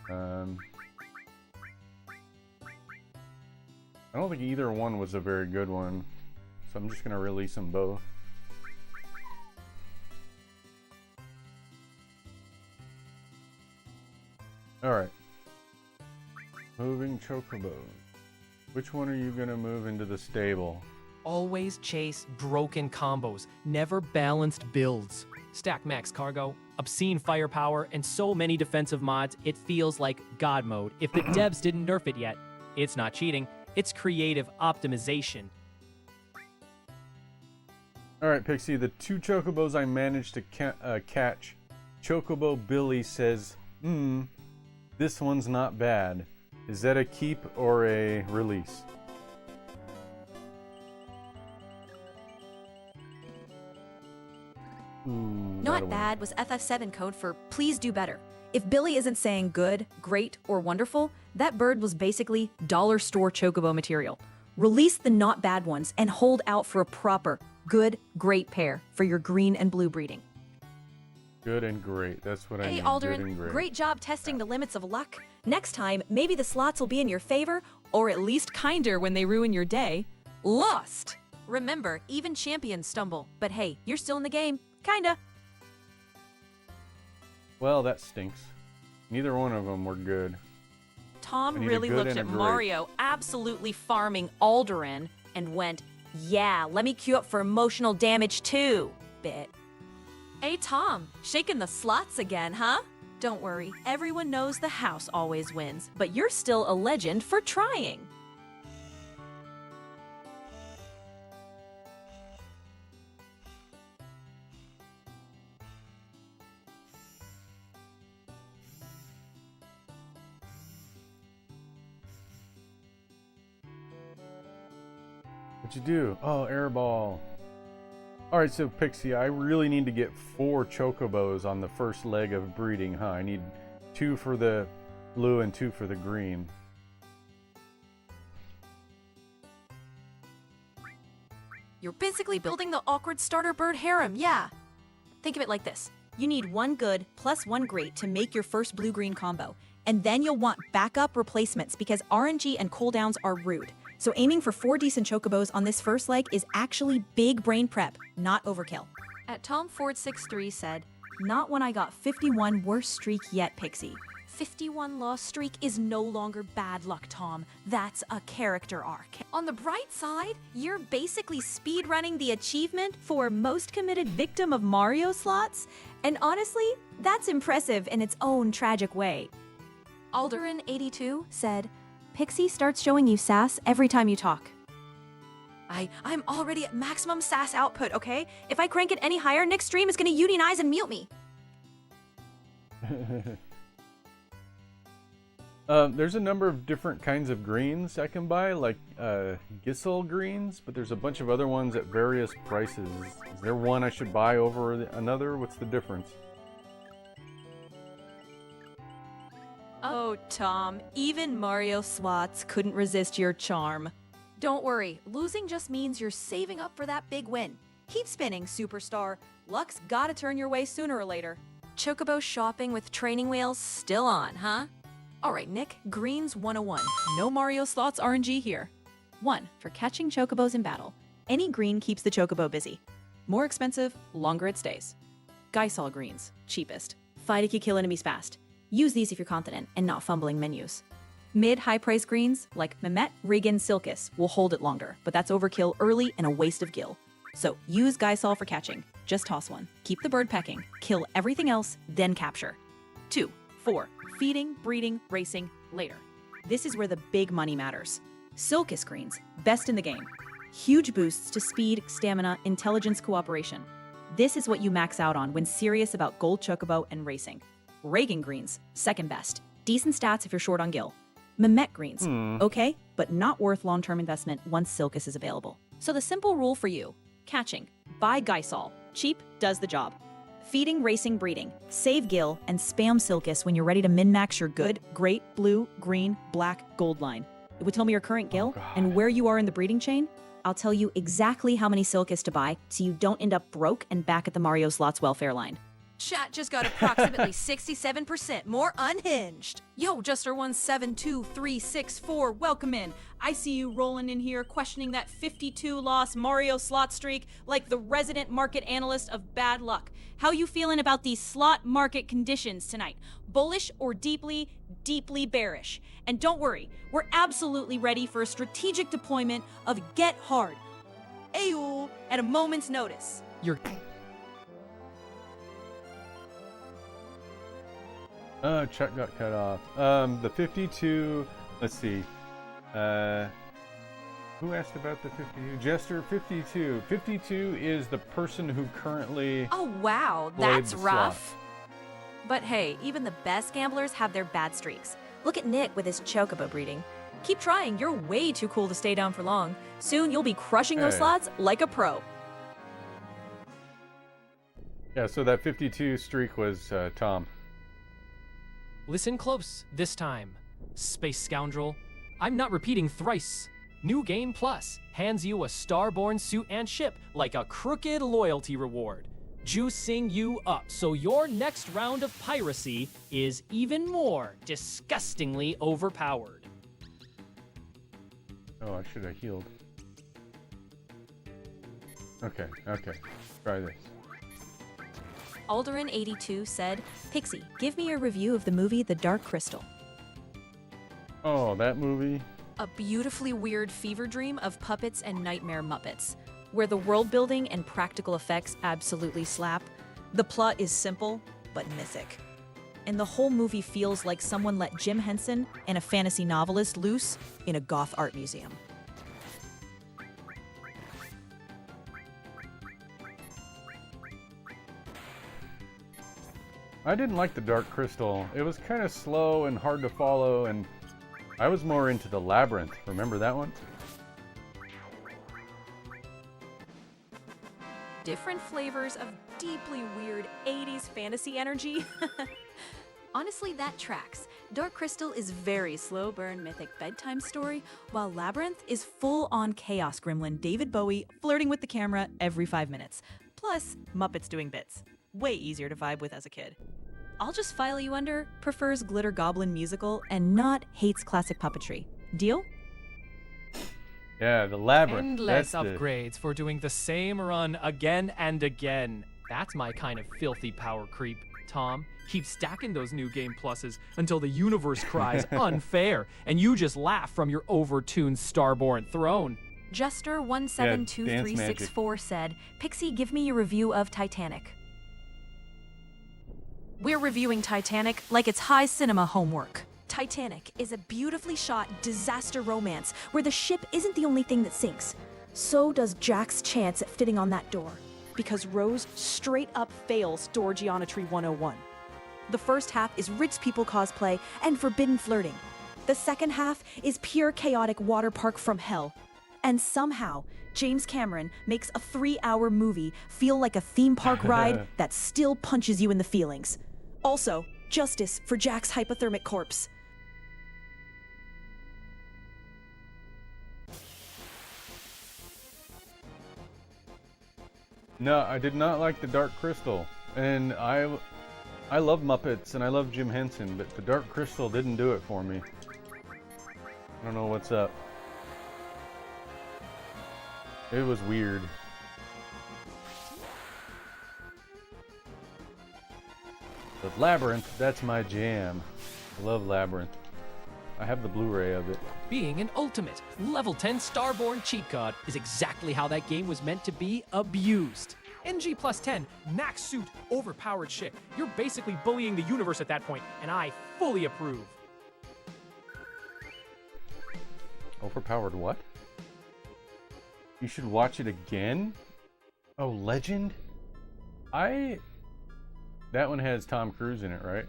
I don't think either one was a very good one, so I'm just gonna release them both. Alright. Moving chocobos. Which one are you gonna move into the stable? Always chase broken combos, never balanced builds. Stack max cargo, obscene firepower, and so many defensive mods, it feels like God mode. If the devs didn't nerf it yet, it's not cheating, It's creative optimization. Alright, Pixie, the 2 chocobos I managed to catch, Chocobo Billy says, this one's not bad. Is that a keep or a release? Not bad was FF7 code for please do better. If Billy isn't saying good, great, or wonderful, that bird was basically dollar store chocobo material. Release the not bad ones and hold out for a proper good, great pair for your green and blue breeding. Good and great. That's what I Hey, need. Alderin, Good and great. great job testing the limits of luck. Next time, maybe the slots will be in your favor, or at least kinder when they ruin your day. Lost! Remember, even champions stumble. But hey, you're still in the game. Kinda. Well, that stinks. Neither one of them were good. Tom I need a really good looked and a at great. Mario absolutely farming Alderin and went, yeah, let me queue up for emotional damage too, bit. Hey Tom, shaking the slots again, huh? Don't worry, everyone knows the house always wins, but you're still a legend for trying. What'd you do? Oh, air ball. Alright, so Pixie, I really need to get 4 chocobos on the first leg of breeding, huh? I need 2 for the blue and 2 for the green. You're basically building the awkward starter bird harem, yeah. Think of it like this. You need 1 good plus 1 great to make your first blue-green combo. And then you'll want backup replacements because RNG and cooldowns are rude. So aiming for 4 decent chocobos on this first leg is actually big brain prep, not overkill. At TomFord63 said, not when I got 51 worst streak yet, Pixie. 51 loss streak is no longer bad luck, Tom. That's a character arc. On the bright side, you're basically speedrunning the achievement for most committed victim of Mario slots. And honestly, that's impressive in its own tragic way. Alderin82 said, Pixie starts showing you sass every time you talk. I'm already at maximum sass output, okay? If I crank it any higher, Nick's stream is gonna unionize and mute me. There's a number of different kinds of greens I can buy, like Gissel greens, but there's a bunch of other ones at various prices. Is there one I should buy over another? What's the difference? Oh, Tom, even Mario slots couldn't resist your charm. Don't worry, losing just means you're saving up for that big win. Keep spinning, superstar. Luck's gotta turn your way sooner or later. Chocobo shopping with training wheels still on, huh? Alright, Nick, Greens 101. No Mario slots RNG here. 1. For catching chocobos in battle. Any green keeps the chocobo busy. More expensive, longer it stays. Gysol greens, cheapest. Fight if you kill enemies fast. Use these if you're confident and not fumbling menus. Mid-high price greens, like Mehmet, Regan, Silkus, will hold it longer, but that's overkill early and a waste of gil. So use Gysol for catching. Just toss one. Keep the bird pecking. Kill everything else, then capture. 2. 4. Feeding, breeding, racing, later. This is where the big money matters. Silkus greens, best in the game. Huge boosts to speed, stamina, intelligence, cooperation. This is what you max out on when serious about gold chocobo and racing. Reagan greens, second best. Decent stats if you're short on gil. Mehmet greens, okay, but not worth long-term investment once Silkus is available. So the simple rule for you, catching, buy Gysol. Cheap does the job. Feeding, racing, breeding. Save gil and spam Silkus when you're ready to min-max your good, great, blue, green, black, gold line. It would tell me your current gil and where you are in the breeding chain. I'll tell you exactly how many Silkus to buy so you don't end up broke and back at the Mario Slots welfare line. Chat just got approximately 67% more unhinged. Yo, Juster172364, welcome in. I see you rolling in here questioning that 52-loss Mario slot streak like the resident market analyst of bad luck. How you feeling about these slot market conditions tonight? Bullish or deeply, deeply bearish? And don't worry, we're absolutely ready for a strategic deployment of Get Hard. Ayo, at a moment's notice. Chuck got cut off. The 52, let's see. Who asked about the 52? Jester 52. 52 is the person who currently Oh, wow, played that's the rough. slot. But hey, even the best gamblers have their bad streaks. Look at Nick with his chocobo breeding. Keep trying, you're way too cool to stay down for long. Soon you'll be crushing those Hey. slots like a pro. Yeah, so that 52 streak was Tom. Listen close this time, Space Scoundrel. I'm not repeating thrice. New Game Plus hands you a starborn suit and ship like a crooked loyalty reward, juicing you up so your next round of piracy is even more disgustingly overpowered. Oh, I should have healed. Okay. Try this. Alderin82 said, Pixie, give me a review of the movie The Dark Crystal. Oh, that movie? A beautifully weird fever dream of puppets and nightmare Muppets, where the world building and practical effects absolutely slap. The plot is simple, but mythic. And the whole movie feels like someone let Jim Henson and a fantasy novelist loose in a goth art museum. I didn't like The Dark Crystal. It was kind of slow and hard to follow, and I was more into The Labyrinth. Remember that one? Different flavors of deeply weird 80s fantasy energy. Honestly, that tracks. Dark Crystal is very slow burn mythic bedtime story, while Labyrinth is full-on chaos gremlin David Bowie flirting with the camera every 5 minutes. Plus, Muppets doing bits. Way easier to vibe with as a kid. I'll just file you under prefers Glitter Goblin musical and not hates classic puppetry. Deal? Yeah, The Labyrinth. Endless That's upgrades for doing the same run again and again. That's my kind of filthy power creep, Tom. Keep stacking those new game pluses until the universe cries unfair, and you just laugh from your overtuned starborn throne. Jester172364 said, Pixie, give me a review of Titanic. We're reviewing Titanic like it's high cinema homework. Titanic is a beautifully shot disaster romance where the ship isn't the only thing that sinks. So does Jack's chance at fitting on that door, because Rose straight up fails door geometry 101. The first half is rich people cosplay and forbidden flirting. The second half is pure chaotic water park from hell. And somehow, James Cameron makes a 3-hour movie feel like a theme park ride that still punches you in the feelings. Also, justice for Jack's hypothermic corpse. No, I did not like The Dark Crystal. And I love Muppets and I love Jim Henson, but The Dark Crystal didn't do it for me. I don't know what's up. It was weird. But Labyrinth, that's my jam. I love Labyrinth. I have the Blu-ray of it. Being an ultimate level 10 starborn cheat code is exactly how that game was meant to be abused. NG plus 10, max suit, overpowered shit. You're basically bullying the universe at that point, and I fully approve. Overpowered what? You should watch it again? Oh, Legend? That one has Tom Cruise in it, right?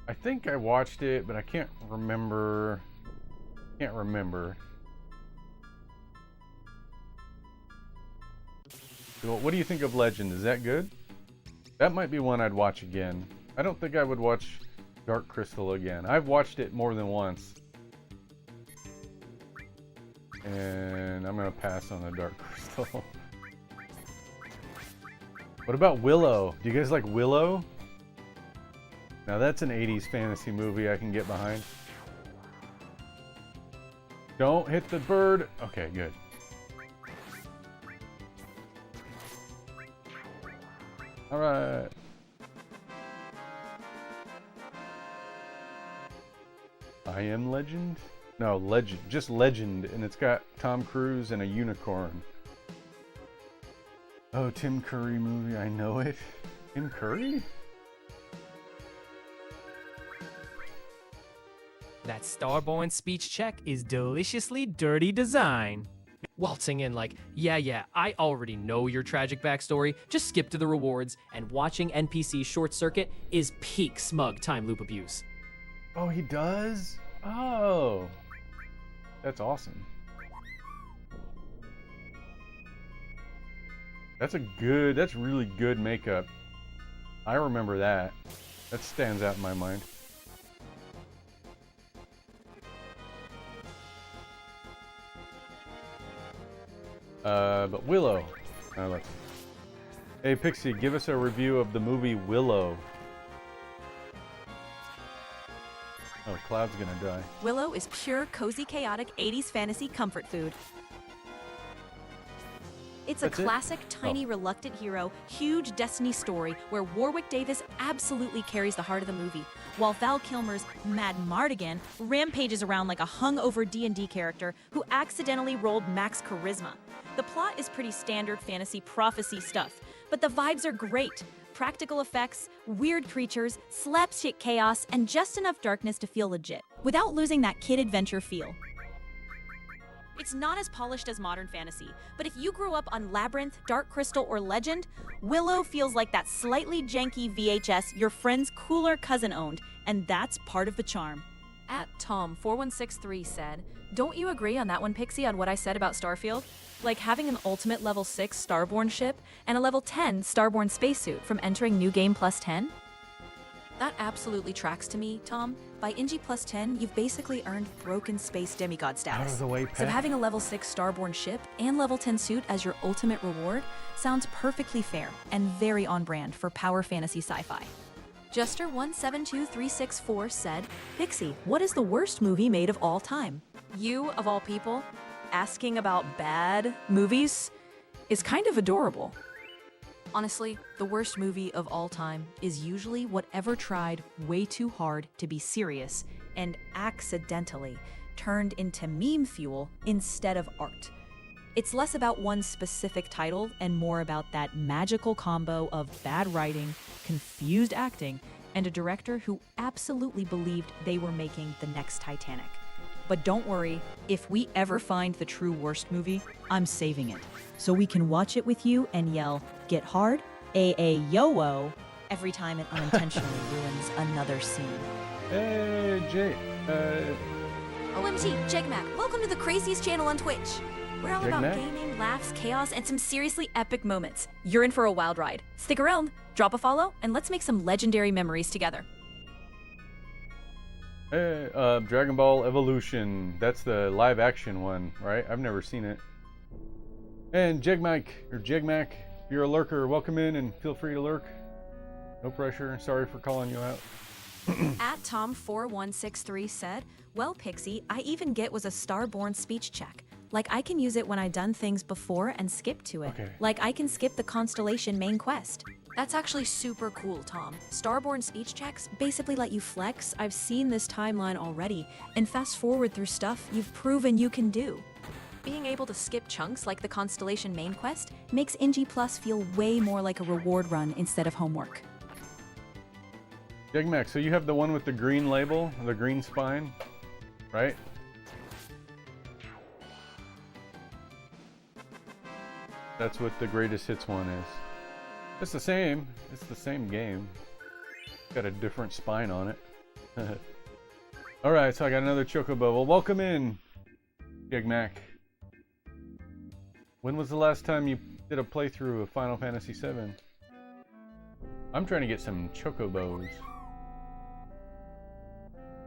I think I watched it, but I can't remember. So what do you think of Legend? Is that good? That might be one I'd watch again. I don't think I would watch Dark Crystal again. I've watched it more than once. And I'm gonna pass on the Dark Crystal. What about Willow? Do you guys like Willow? Now that's an 80s fantasy movie I can get behind. Don't hit the bird. Okay, good. Alright. I Am Legend? No, Legend. Just Legend. And it's got Tom Cruise and a unicorn. Oh, Tim Curry movie. I know it. Tim Curry? That starborn speech check is deliciously dirty design. waltzing in like, yeah, I already know your tragic backstory, just skip to the rewards, and watching NPC short circuit is peak smug time loop abuse. Oh, he does? Oh. That's awesome. That's really good makeup. I remember that. That stands out in my mind. But Willow. Hey Pixie, give us a review of the movie Willow. Oh, Cloud's gonna die. Willow is pure, cozy, chaotic 80s fantasy comfort food. It's That's a it? classic, tiny, reluctant hero, huge destiny story where Warwick Davis absolutely carries the heart of the movie, while Val Kilmer's Mad Mardigan rampages around like a hungover D&D character who accidentally rolled max charisma. The plot is pretty standard fantasy prophecy stuff, but the vibes are great. Practical effects, weird creatures, slapstick chaos, and just enough darkness to feel legit, without losing that kid adventure feel. It's not as polished as modern fantasy, but if you grew up on Labyrinth, Dark Crystal, or Legend, Willow feels like that slightly janky VHS your friend's cooler cousin owned, and that's part of the charm. At Tom4163 said, "Don't you agree on that one, Pixie, on what I said about Starfield? Like having an ultimate level 6 Starborn ship and a level 10 Starborn spacesuit from entering New Game Plus 10? That absolutely tracks to me, Tom. By NG Plus 10, you've basically earned broken space demigod status. Out of the way, So Pet. having a level 6 Starborn ship and level 10 suit as your ultimate reward sounds perfectly fair and very on brand for power fantasy sci-fi." Juster172364 said, "Pixie, what is the worst movie made of all time?" You, of all people, asking about bad movies is kind of adorable. Honestly, the worst movie of all time is usually whatever tried way too hard to be serious and accidentally turned into meme fuel instead of art. It's less about one specific title and more about that magical combo of bad writing, confused acting, and a director who absolutely believed they were making the next Titanic. But don't worry, if we ever find the true worst movie, I'm saving it, so we can watch it with you and yell, "Get hard, yo-o," every time it unintentionally ruins another scene. Hey, Jay. OMG, Jegmac, welcome to the craziest channel on Twitch. We're all about Jegmac? gaming, laughs, chaos, and some seriously epic moments. You're in for a wild ride. Stick around, drop a follow, and let's make some legendary memories together. Hey, Dragon Ball Evolution. That's the live action one, right? I've never seen it. And Jegmac, if you're a lurker, welcome in and feel free to lurk. No pressure. Sorry for calling you out. At Tom4163 said, "Well, Pixie, I even get was a Starborn speech check. Like I can use it when I done things before and skip to it. Okay. Like I can skip the Constellation main quest. That's actually super cool, Tom. Starborn speech checks basically let you flex. I've seen this timeline already, and fast forward through stuff you've proven you can do. Being able to skip chunks like the Constellation main quest makes NG Plus feel way more like a reward run instead of homework." Jegmac, so you have the one with the green label, the green spine, right? That's what the greatest hits one is. It's the same. It's the same game. Got a different spine on it. Alright, so I got another Chocobo. Well, welcome in, Jegmac. When was the last time you did a playthrough of Final Fantasy VII? I'm trying to get some Chocobos.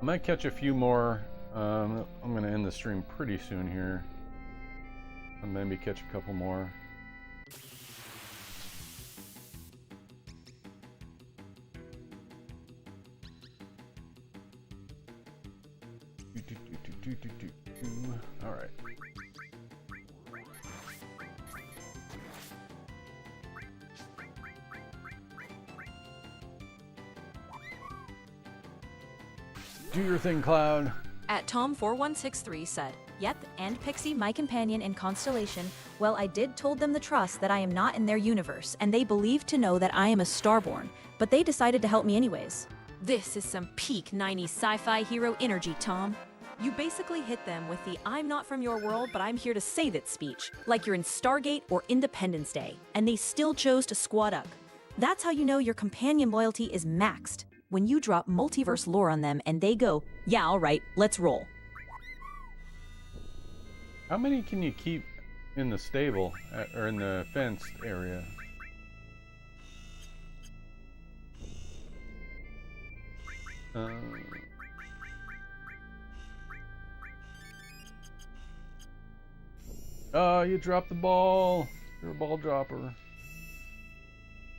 I might catch a few more. I'm going to end the stream pretty soon here. And maybe catch a couple more. All right. Do your thing, Cloud. At Tom4163 said, "Yep, and Pixie, my companion in Constellation, well, I did told them the trust that I am not in their universe, and they believed to know that I am a Starborn, but they decided to help me anyways. This is some peak 90s sci-fi hero energy, Tom." You basically hit them with the "I'm not from your world, but I'm here to save it" speech, like you're in Stargate or Independence Day, and they still chose to squad up. That's how you know your companion loyalty is maxed. When you drop multiverse lore on them and they go, "Yeah, all right, let's roll." How many can you keep in the stable or in the fenced area? Oh, you dropped the ball. You're a ball dropper.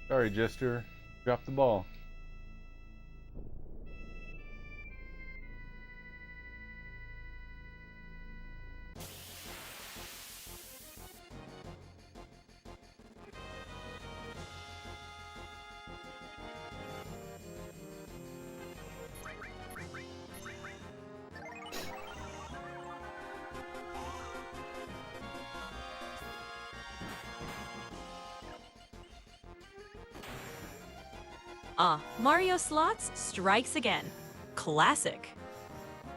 Sorry, Jester. Drop the ball. Mario Slots strikes again. Classic.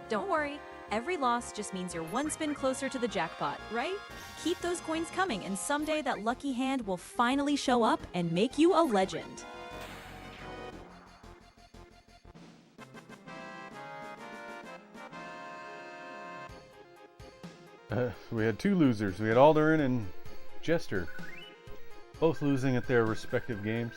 Don't worry, every loss just means you're one spin closer to the jackpot, right? Keep those coins coming, and someday that lucky hand will finally show up and make you a legend. We had two losers. We had Alderin and Jester, both losing at their respective games.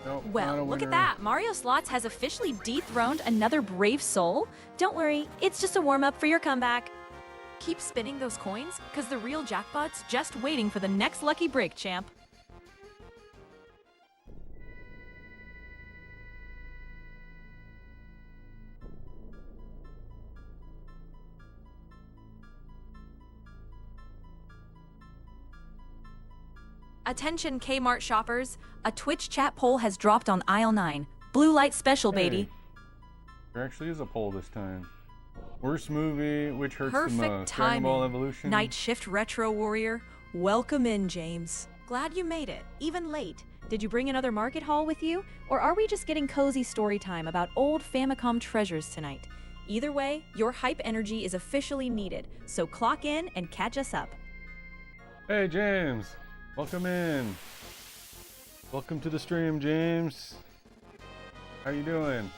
Nope, not Well, a look at winner. that. Mario Slots has officially dethroned another brave soul. Don't worry, it's just a warm-up for your comeback. Keep spinning those coins, because the real jackpot's just waiting for the next lucky break, champ. Attention Kmart shoppers, a Twitch chat poll has dropped on aisle 9. Blue light special, baby. Hey, there actually is a poll this time. Worst movie, which hurts the Perfect most? Dragon Ball timing. Evolution? Night Shift Retro Warrior, welcome in, James. Glad you made it, even late. Did you bring another market haul with you? Or are we just getting cozy story time about old Famicom treasures tonight? Either way, your hype energy is officially needed, so clock in and catch us up. Hey, James. Welcome in. Welcome to the stream, James. How you doing?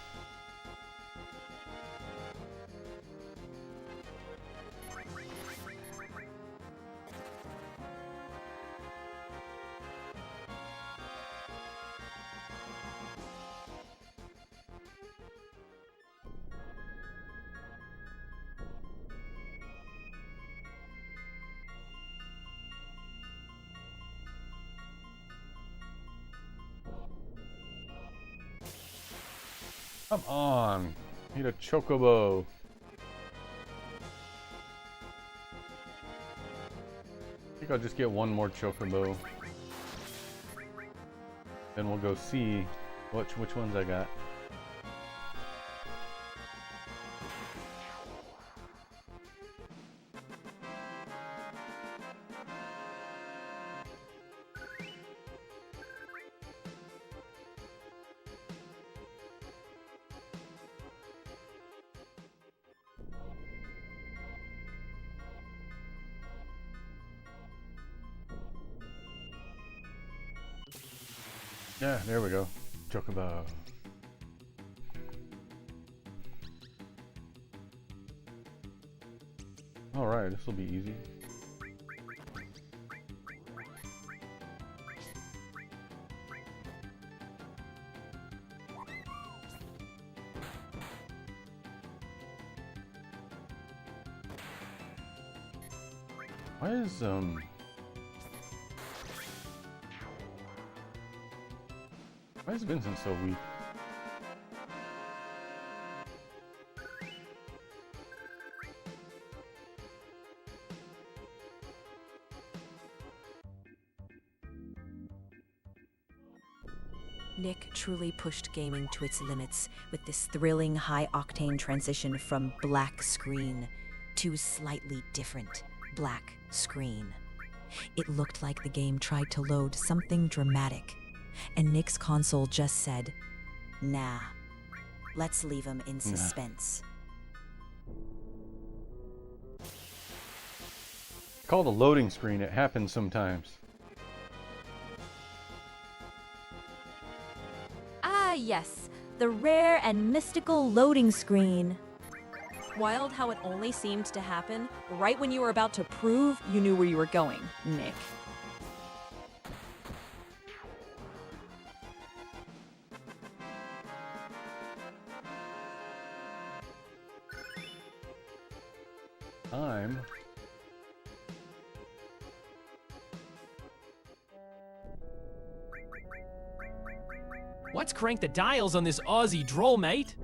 Come on. Need a chocobo. I think I'll just get one more chocobo. Then we'll go see which ones I got. Yeah, there we go. Chocobo. Alright, this will be easy. Why is Why is Vincent so weak? Nick truly pushed gaming to its limits with this thrilling high-octane transition from black screen to slightly different black screen. It looked like the game tried to load something dramatic, and Nick's console just said, nah, let's leave him in suspense. It's called a loading screen. It happens sometimes. Ah, yes, the rare and mystical loading screen. Wild how it only seemed to happen right when you were about to prove you knew where you were going, Nick. Time. Let's crank the dials on this Aussie droll, mate.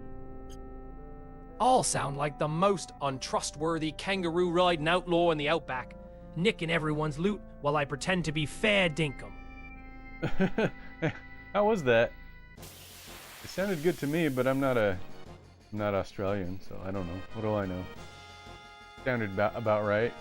All sound like the most untrustworthy kangaroo riding outlaw in the outback, nicking everyone's loot while I pretend to be fair dinkum. How was that? It sounded good to me, but I'm not Australian, so I don't know. What do I know? Sounded about right.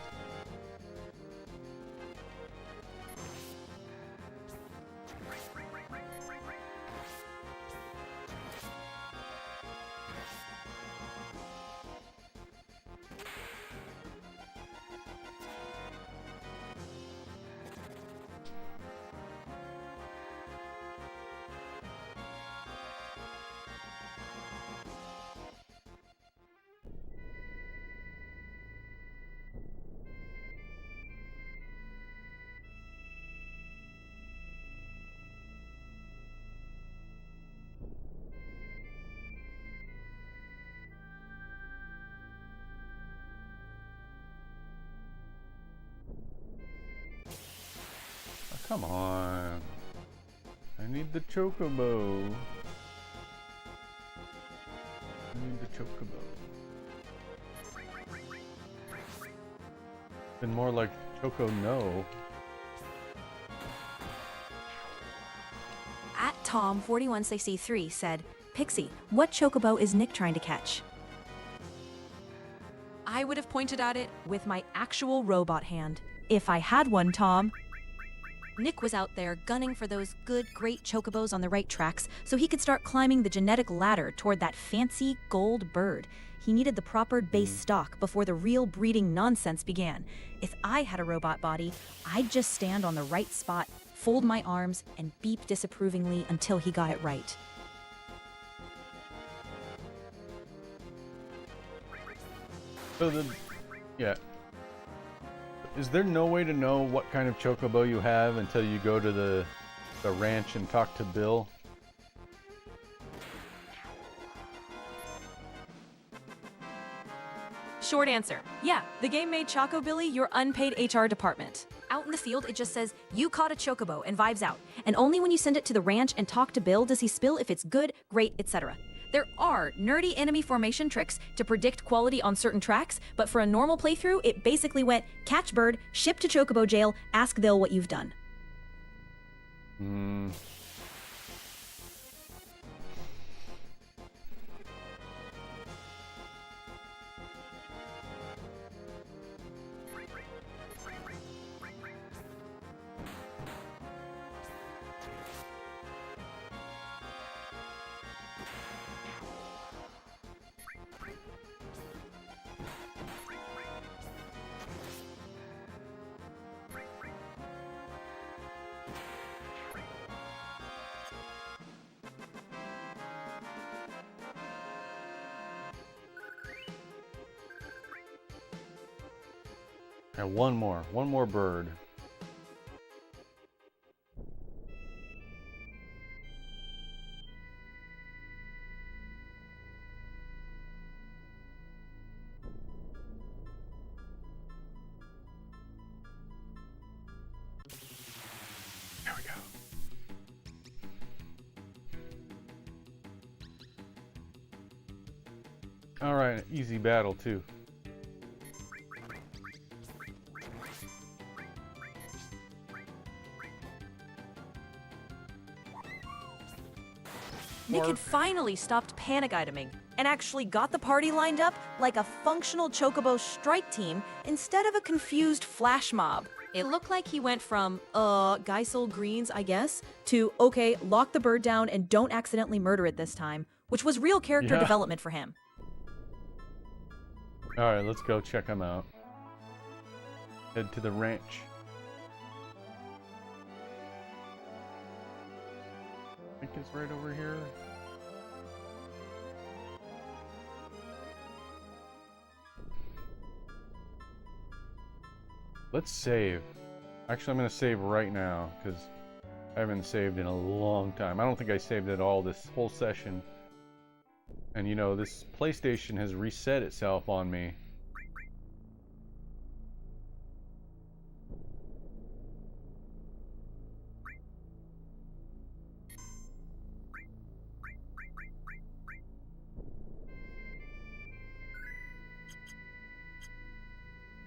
Come on. I need the chocobo. I need the chocobo. Been more like choco no. At Tom4163 said, Pixie, what chocobo is Nick trying to catch? I would have pointed at it with my actual robot hand. If I had one, Tom. Nick was out there gunning for those good, great chocobos on the right tracks so he could start climbing the genetic ladder toward that fancy gold bird. He needed the proper base stock before the real breeding nonsense began. If I had a robot body, I'd just stand on the right spot, fold my arms, and beep disapprovingly until he got it right. So yeah. Is there no way to know what kind of chocobo you have until you go to the ranch and talk to Bill? Short answer. Yeah, the game made Chocobilly your unpaid HR department. Out in the field, it just says, you caught a chocobo and vibes out. And only when you send it to the ranch and talk to Bill does he spill if it's good, great, etc. There are nerdy enemy formation tricks to predict quality on certain tracks, but for a normal playthrough, it basically went, catch bird, ship to chocobo jail, ask Bill what you've done. Okay, one more bird. There we go. All right, easy battle too. Nick Mark. had finally stopped panic iteming and actually got the party lined up like a functional Chocobo strike team instead of a confused flash mob. It looked like he went from, guy sold greens, I guess, to, okay, lock the bird down and don't accidentally murder it this time, which was real character development for him. Alright, let's go check him out. Head to the ranch. I think it's right over here. Let's save. Actually, I'm going to save right now because I haven't saved in a long time. I don't think I saved at all this whole session. And you know, this PlayStation has reset itself on me.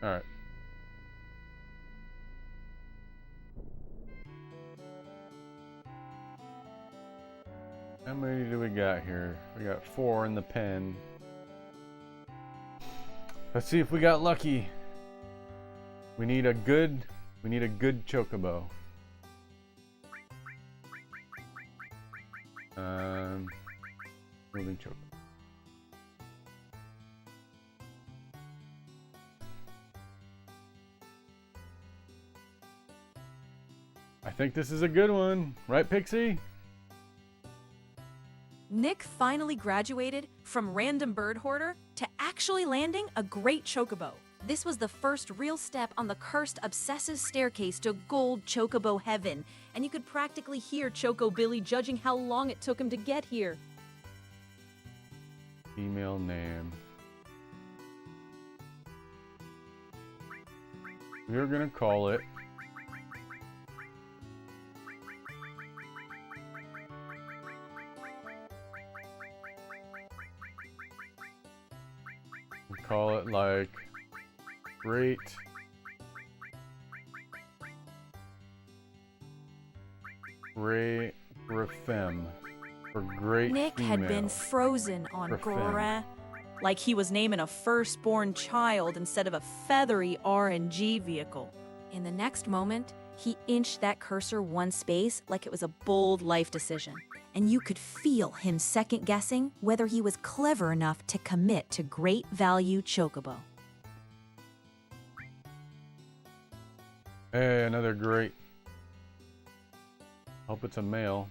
Alright. How many do we got here? We got 4 in the pen. Let's see if we got lucky. We need a good chocobo. Moving chocobo. I think this is a good one, right, Pixie? Nick finally graduated from random bird hoarder to actually landing a great chocobo. This was the first real step on the cursed obsessive staircase to gold chocobo heaven, and you could practically hear Choco Billy judging how long it took him to get here. Email name. We're gonna call it like great Griffem for great Nick female. had been frozen on Griffem. like he was naming a firstborn child instead of a feathery RNG vehicle. In the next moment, he inched that cursor one space like it was a bold life decision, and you could feel him second-guessing whether he was clever enough to commit to great value chocobo. Hey, another great. Hope it's a male.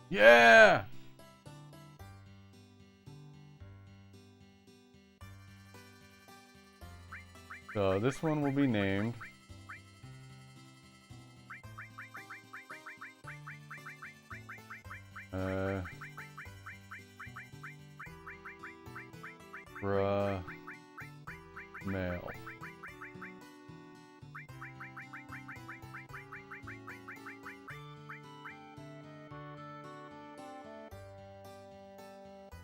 Yeah! So this one will be named male.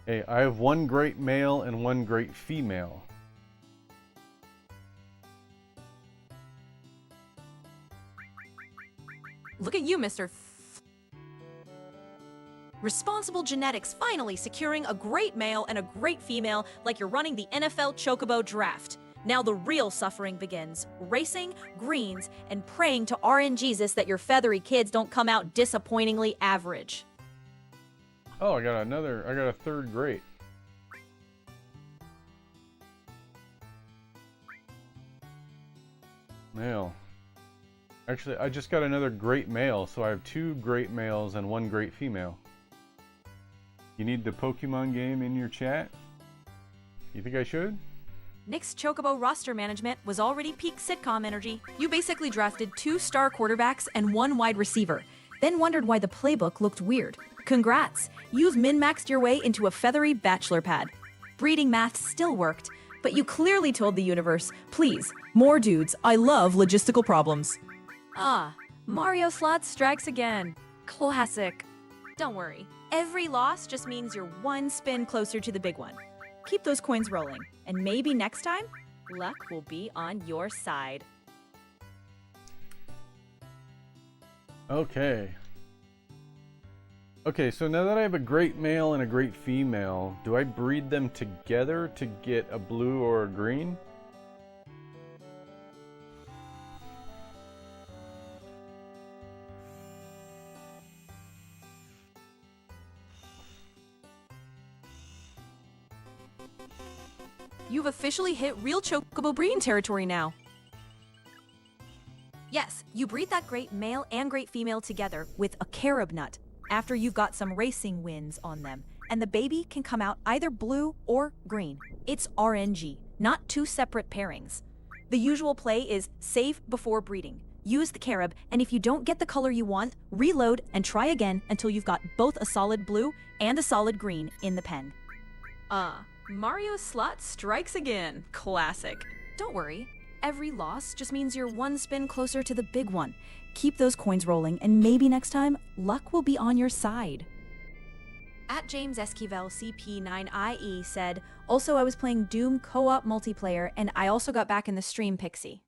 Hey, I have one great male and one great female. Look at you, Mr. Responsible genetics finally securing a great male and a great female like you're running the NFL Chocobo draft. Now the real suffering begins. Racing, greens, and praying to RNGesus that your feathery kids don't come out disappointingly average. Oh, I got a third great. Male. Actually, I just got another great male, so I have 2 great males and 1 great female. You need the Pokemon game in your chat? You think I should? Nick's Chocobo roster management was already peak sitcom energy. You basically drafted 2 star quarterbacks and 1 wide receiver, then wondered why the playbook looked weird. Congrats! You've min-maxed your way into a feathery bachelor pad. Breeding math still worked, but you clearly told the universe, please, more dudes, I love logistical problems. Ah, Mario Slots strikes again. Classic. Don't worry, every loss just means you're 1 spin closer to the big one. Keep those coins rolling, and maybe next time, luck will be on your side. Okay. Okay, so now that I have a great male and a great female, do I breed them together to get a blue or a green? You've officially hit real chocobo breeding territory now. Yes, you breed that great male and great female together with a carob nut after you've got some racing wins on them, and the baby can come out either blue or green. It's RNG, not two separate pairings. The usual play is save before breeding. Use the carob, and if you don't get the color you want, reload and try again until you've got both a solid blue and a solid green in the pen. Mario Slot strikes again. Classic. Don't worry. Every loss just means you're one spin closer to the big one. Keep those coins rolling, and maybe next time, luck will be on your side. At James Esquivel CP9IE said, also I was playing Doom co-op multiplayer, and I also got back in the stream, Pixie.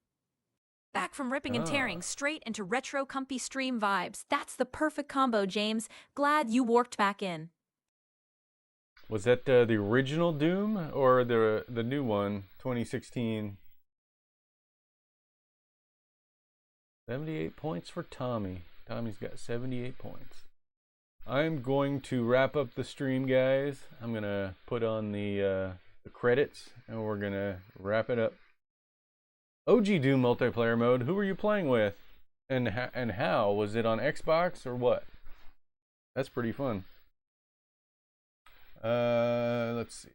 Back from ripping and tearing straight into retro comfy stream vibes. That's the perfect combo, James. Glad you warped back in. Was that the original Doom or the new one, 2016? 78 points for Tommy. Tommy's got 78 points. I'm going to wrap up the stream, guys. I'm gonna put on the credits, and we're gonna wrap it up. OG Doom multiplayer mode. Who were you playing with, and how? Was it on Xbox or what? That's pretty fun. Let's see.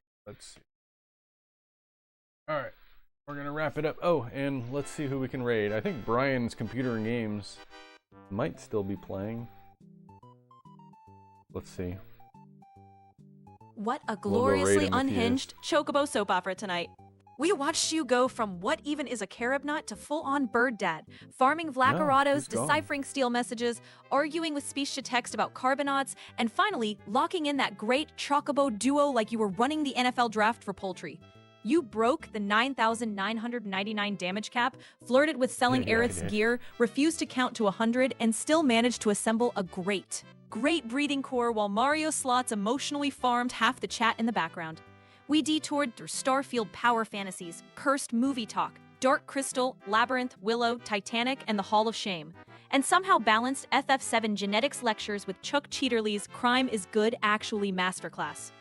All right, we're gonna wrap it up. Oh, and let's see who we can raid. I think Brian's Computer and Games might still be playing. Let's see. What a We'll go gloriously raid him if he is. unhinged chocobo soap opera tonight. We watched you go from what even is a carob nut to full-on bird dad, farming Vlacarados, he's gone. deciphering steel messages, arguing with speech-to-text about carbonauts, and finally locking in that great chocobo duo like you were running the NFL draft for poultry. You broke the 9,999 damage cap, flirted with selling Yeah, I Aerith's did. gear, refused to count to 100, and still managed to assemble a great breeding core while Mario Slots emotionally farmed half the chat in the background. We detoured through Starfield power fantasies, cursed movie talk, Dark Crystal, Labyrinth, Willow, Titanic, and the Hall of Shame, and somehow balanced FF7 genetics lectures with Chuck Cheaterly's Crime is Good Actually Masterclass.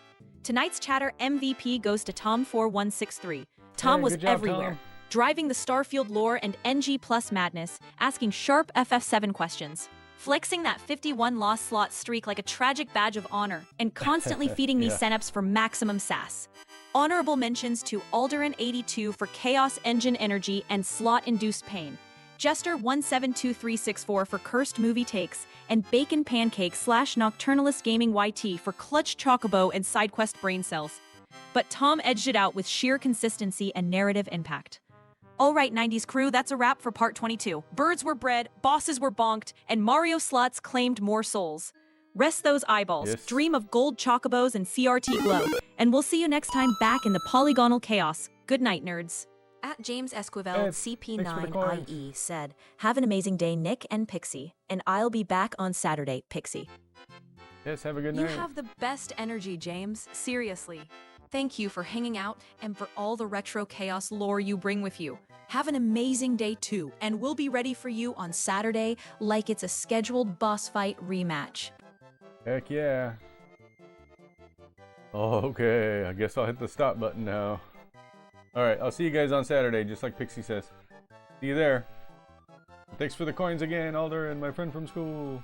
Tonight's chatter MVP goes to Tom4163. Tom Hey, was good job, everywhere, Tom. driving the Starfield lore and NG plus madness, asking sharp FF7 questions, flexing that 51 loss slot streak like a tragic badge of honor, and constantly feeding me Yeah. setups for maximum sass. Honorable mentions to Alderan82 for Chaos Engine Energy and Slot-Induced Pain, Jester172364 for Cursed Movie Takes, and Bacon Pancake / Nocturnalist Gaming YT for Clutch Chocobo and SideQuest Brain Cells. But Tom edged it out with sheer consistency and narrative impact. All right, 90s crew, that's a wrap for part 22. Birds were bred, bosses were bonked, and Mario Slots claimed more souls. Rest those eyeballs, Yes. dream of gold chocobos and CRT glow, and we'll see you next time back in the polygonal chaos. Good night, nerds. At James Esquivel, Hey, thanks for the coins. CP9IE said, have an amazing day, Nick and Pixie, and I'll be back on Saturday, Pixie. Yes, have a good You night. have the best energy, James. Seriously. Thank you for hanging out and for all the retro chaos lore you bring with you. Have an amazing day too, and we'll be ready for you on Saturday like it's a scheduled boss fight rematch. Heck yeah. Oh, okay, I guess I'll hit the stop button now. Alright, I'll see you guys on Saturday, just like Pixie says. See you there. Thanks for the coins again, Alder and my friend from school.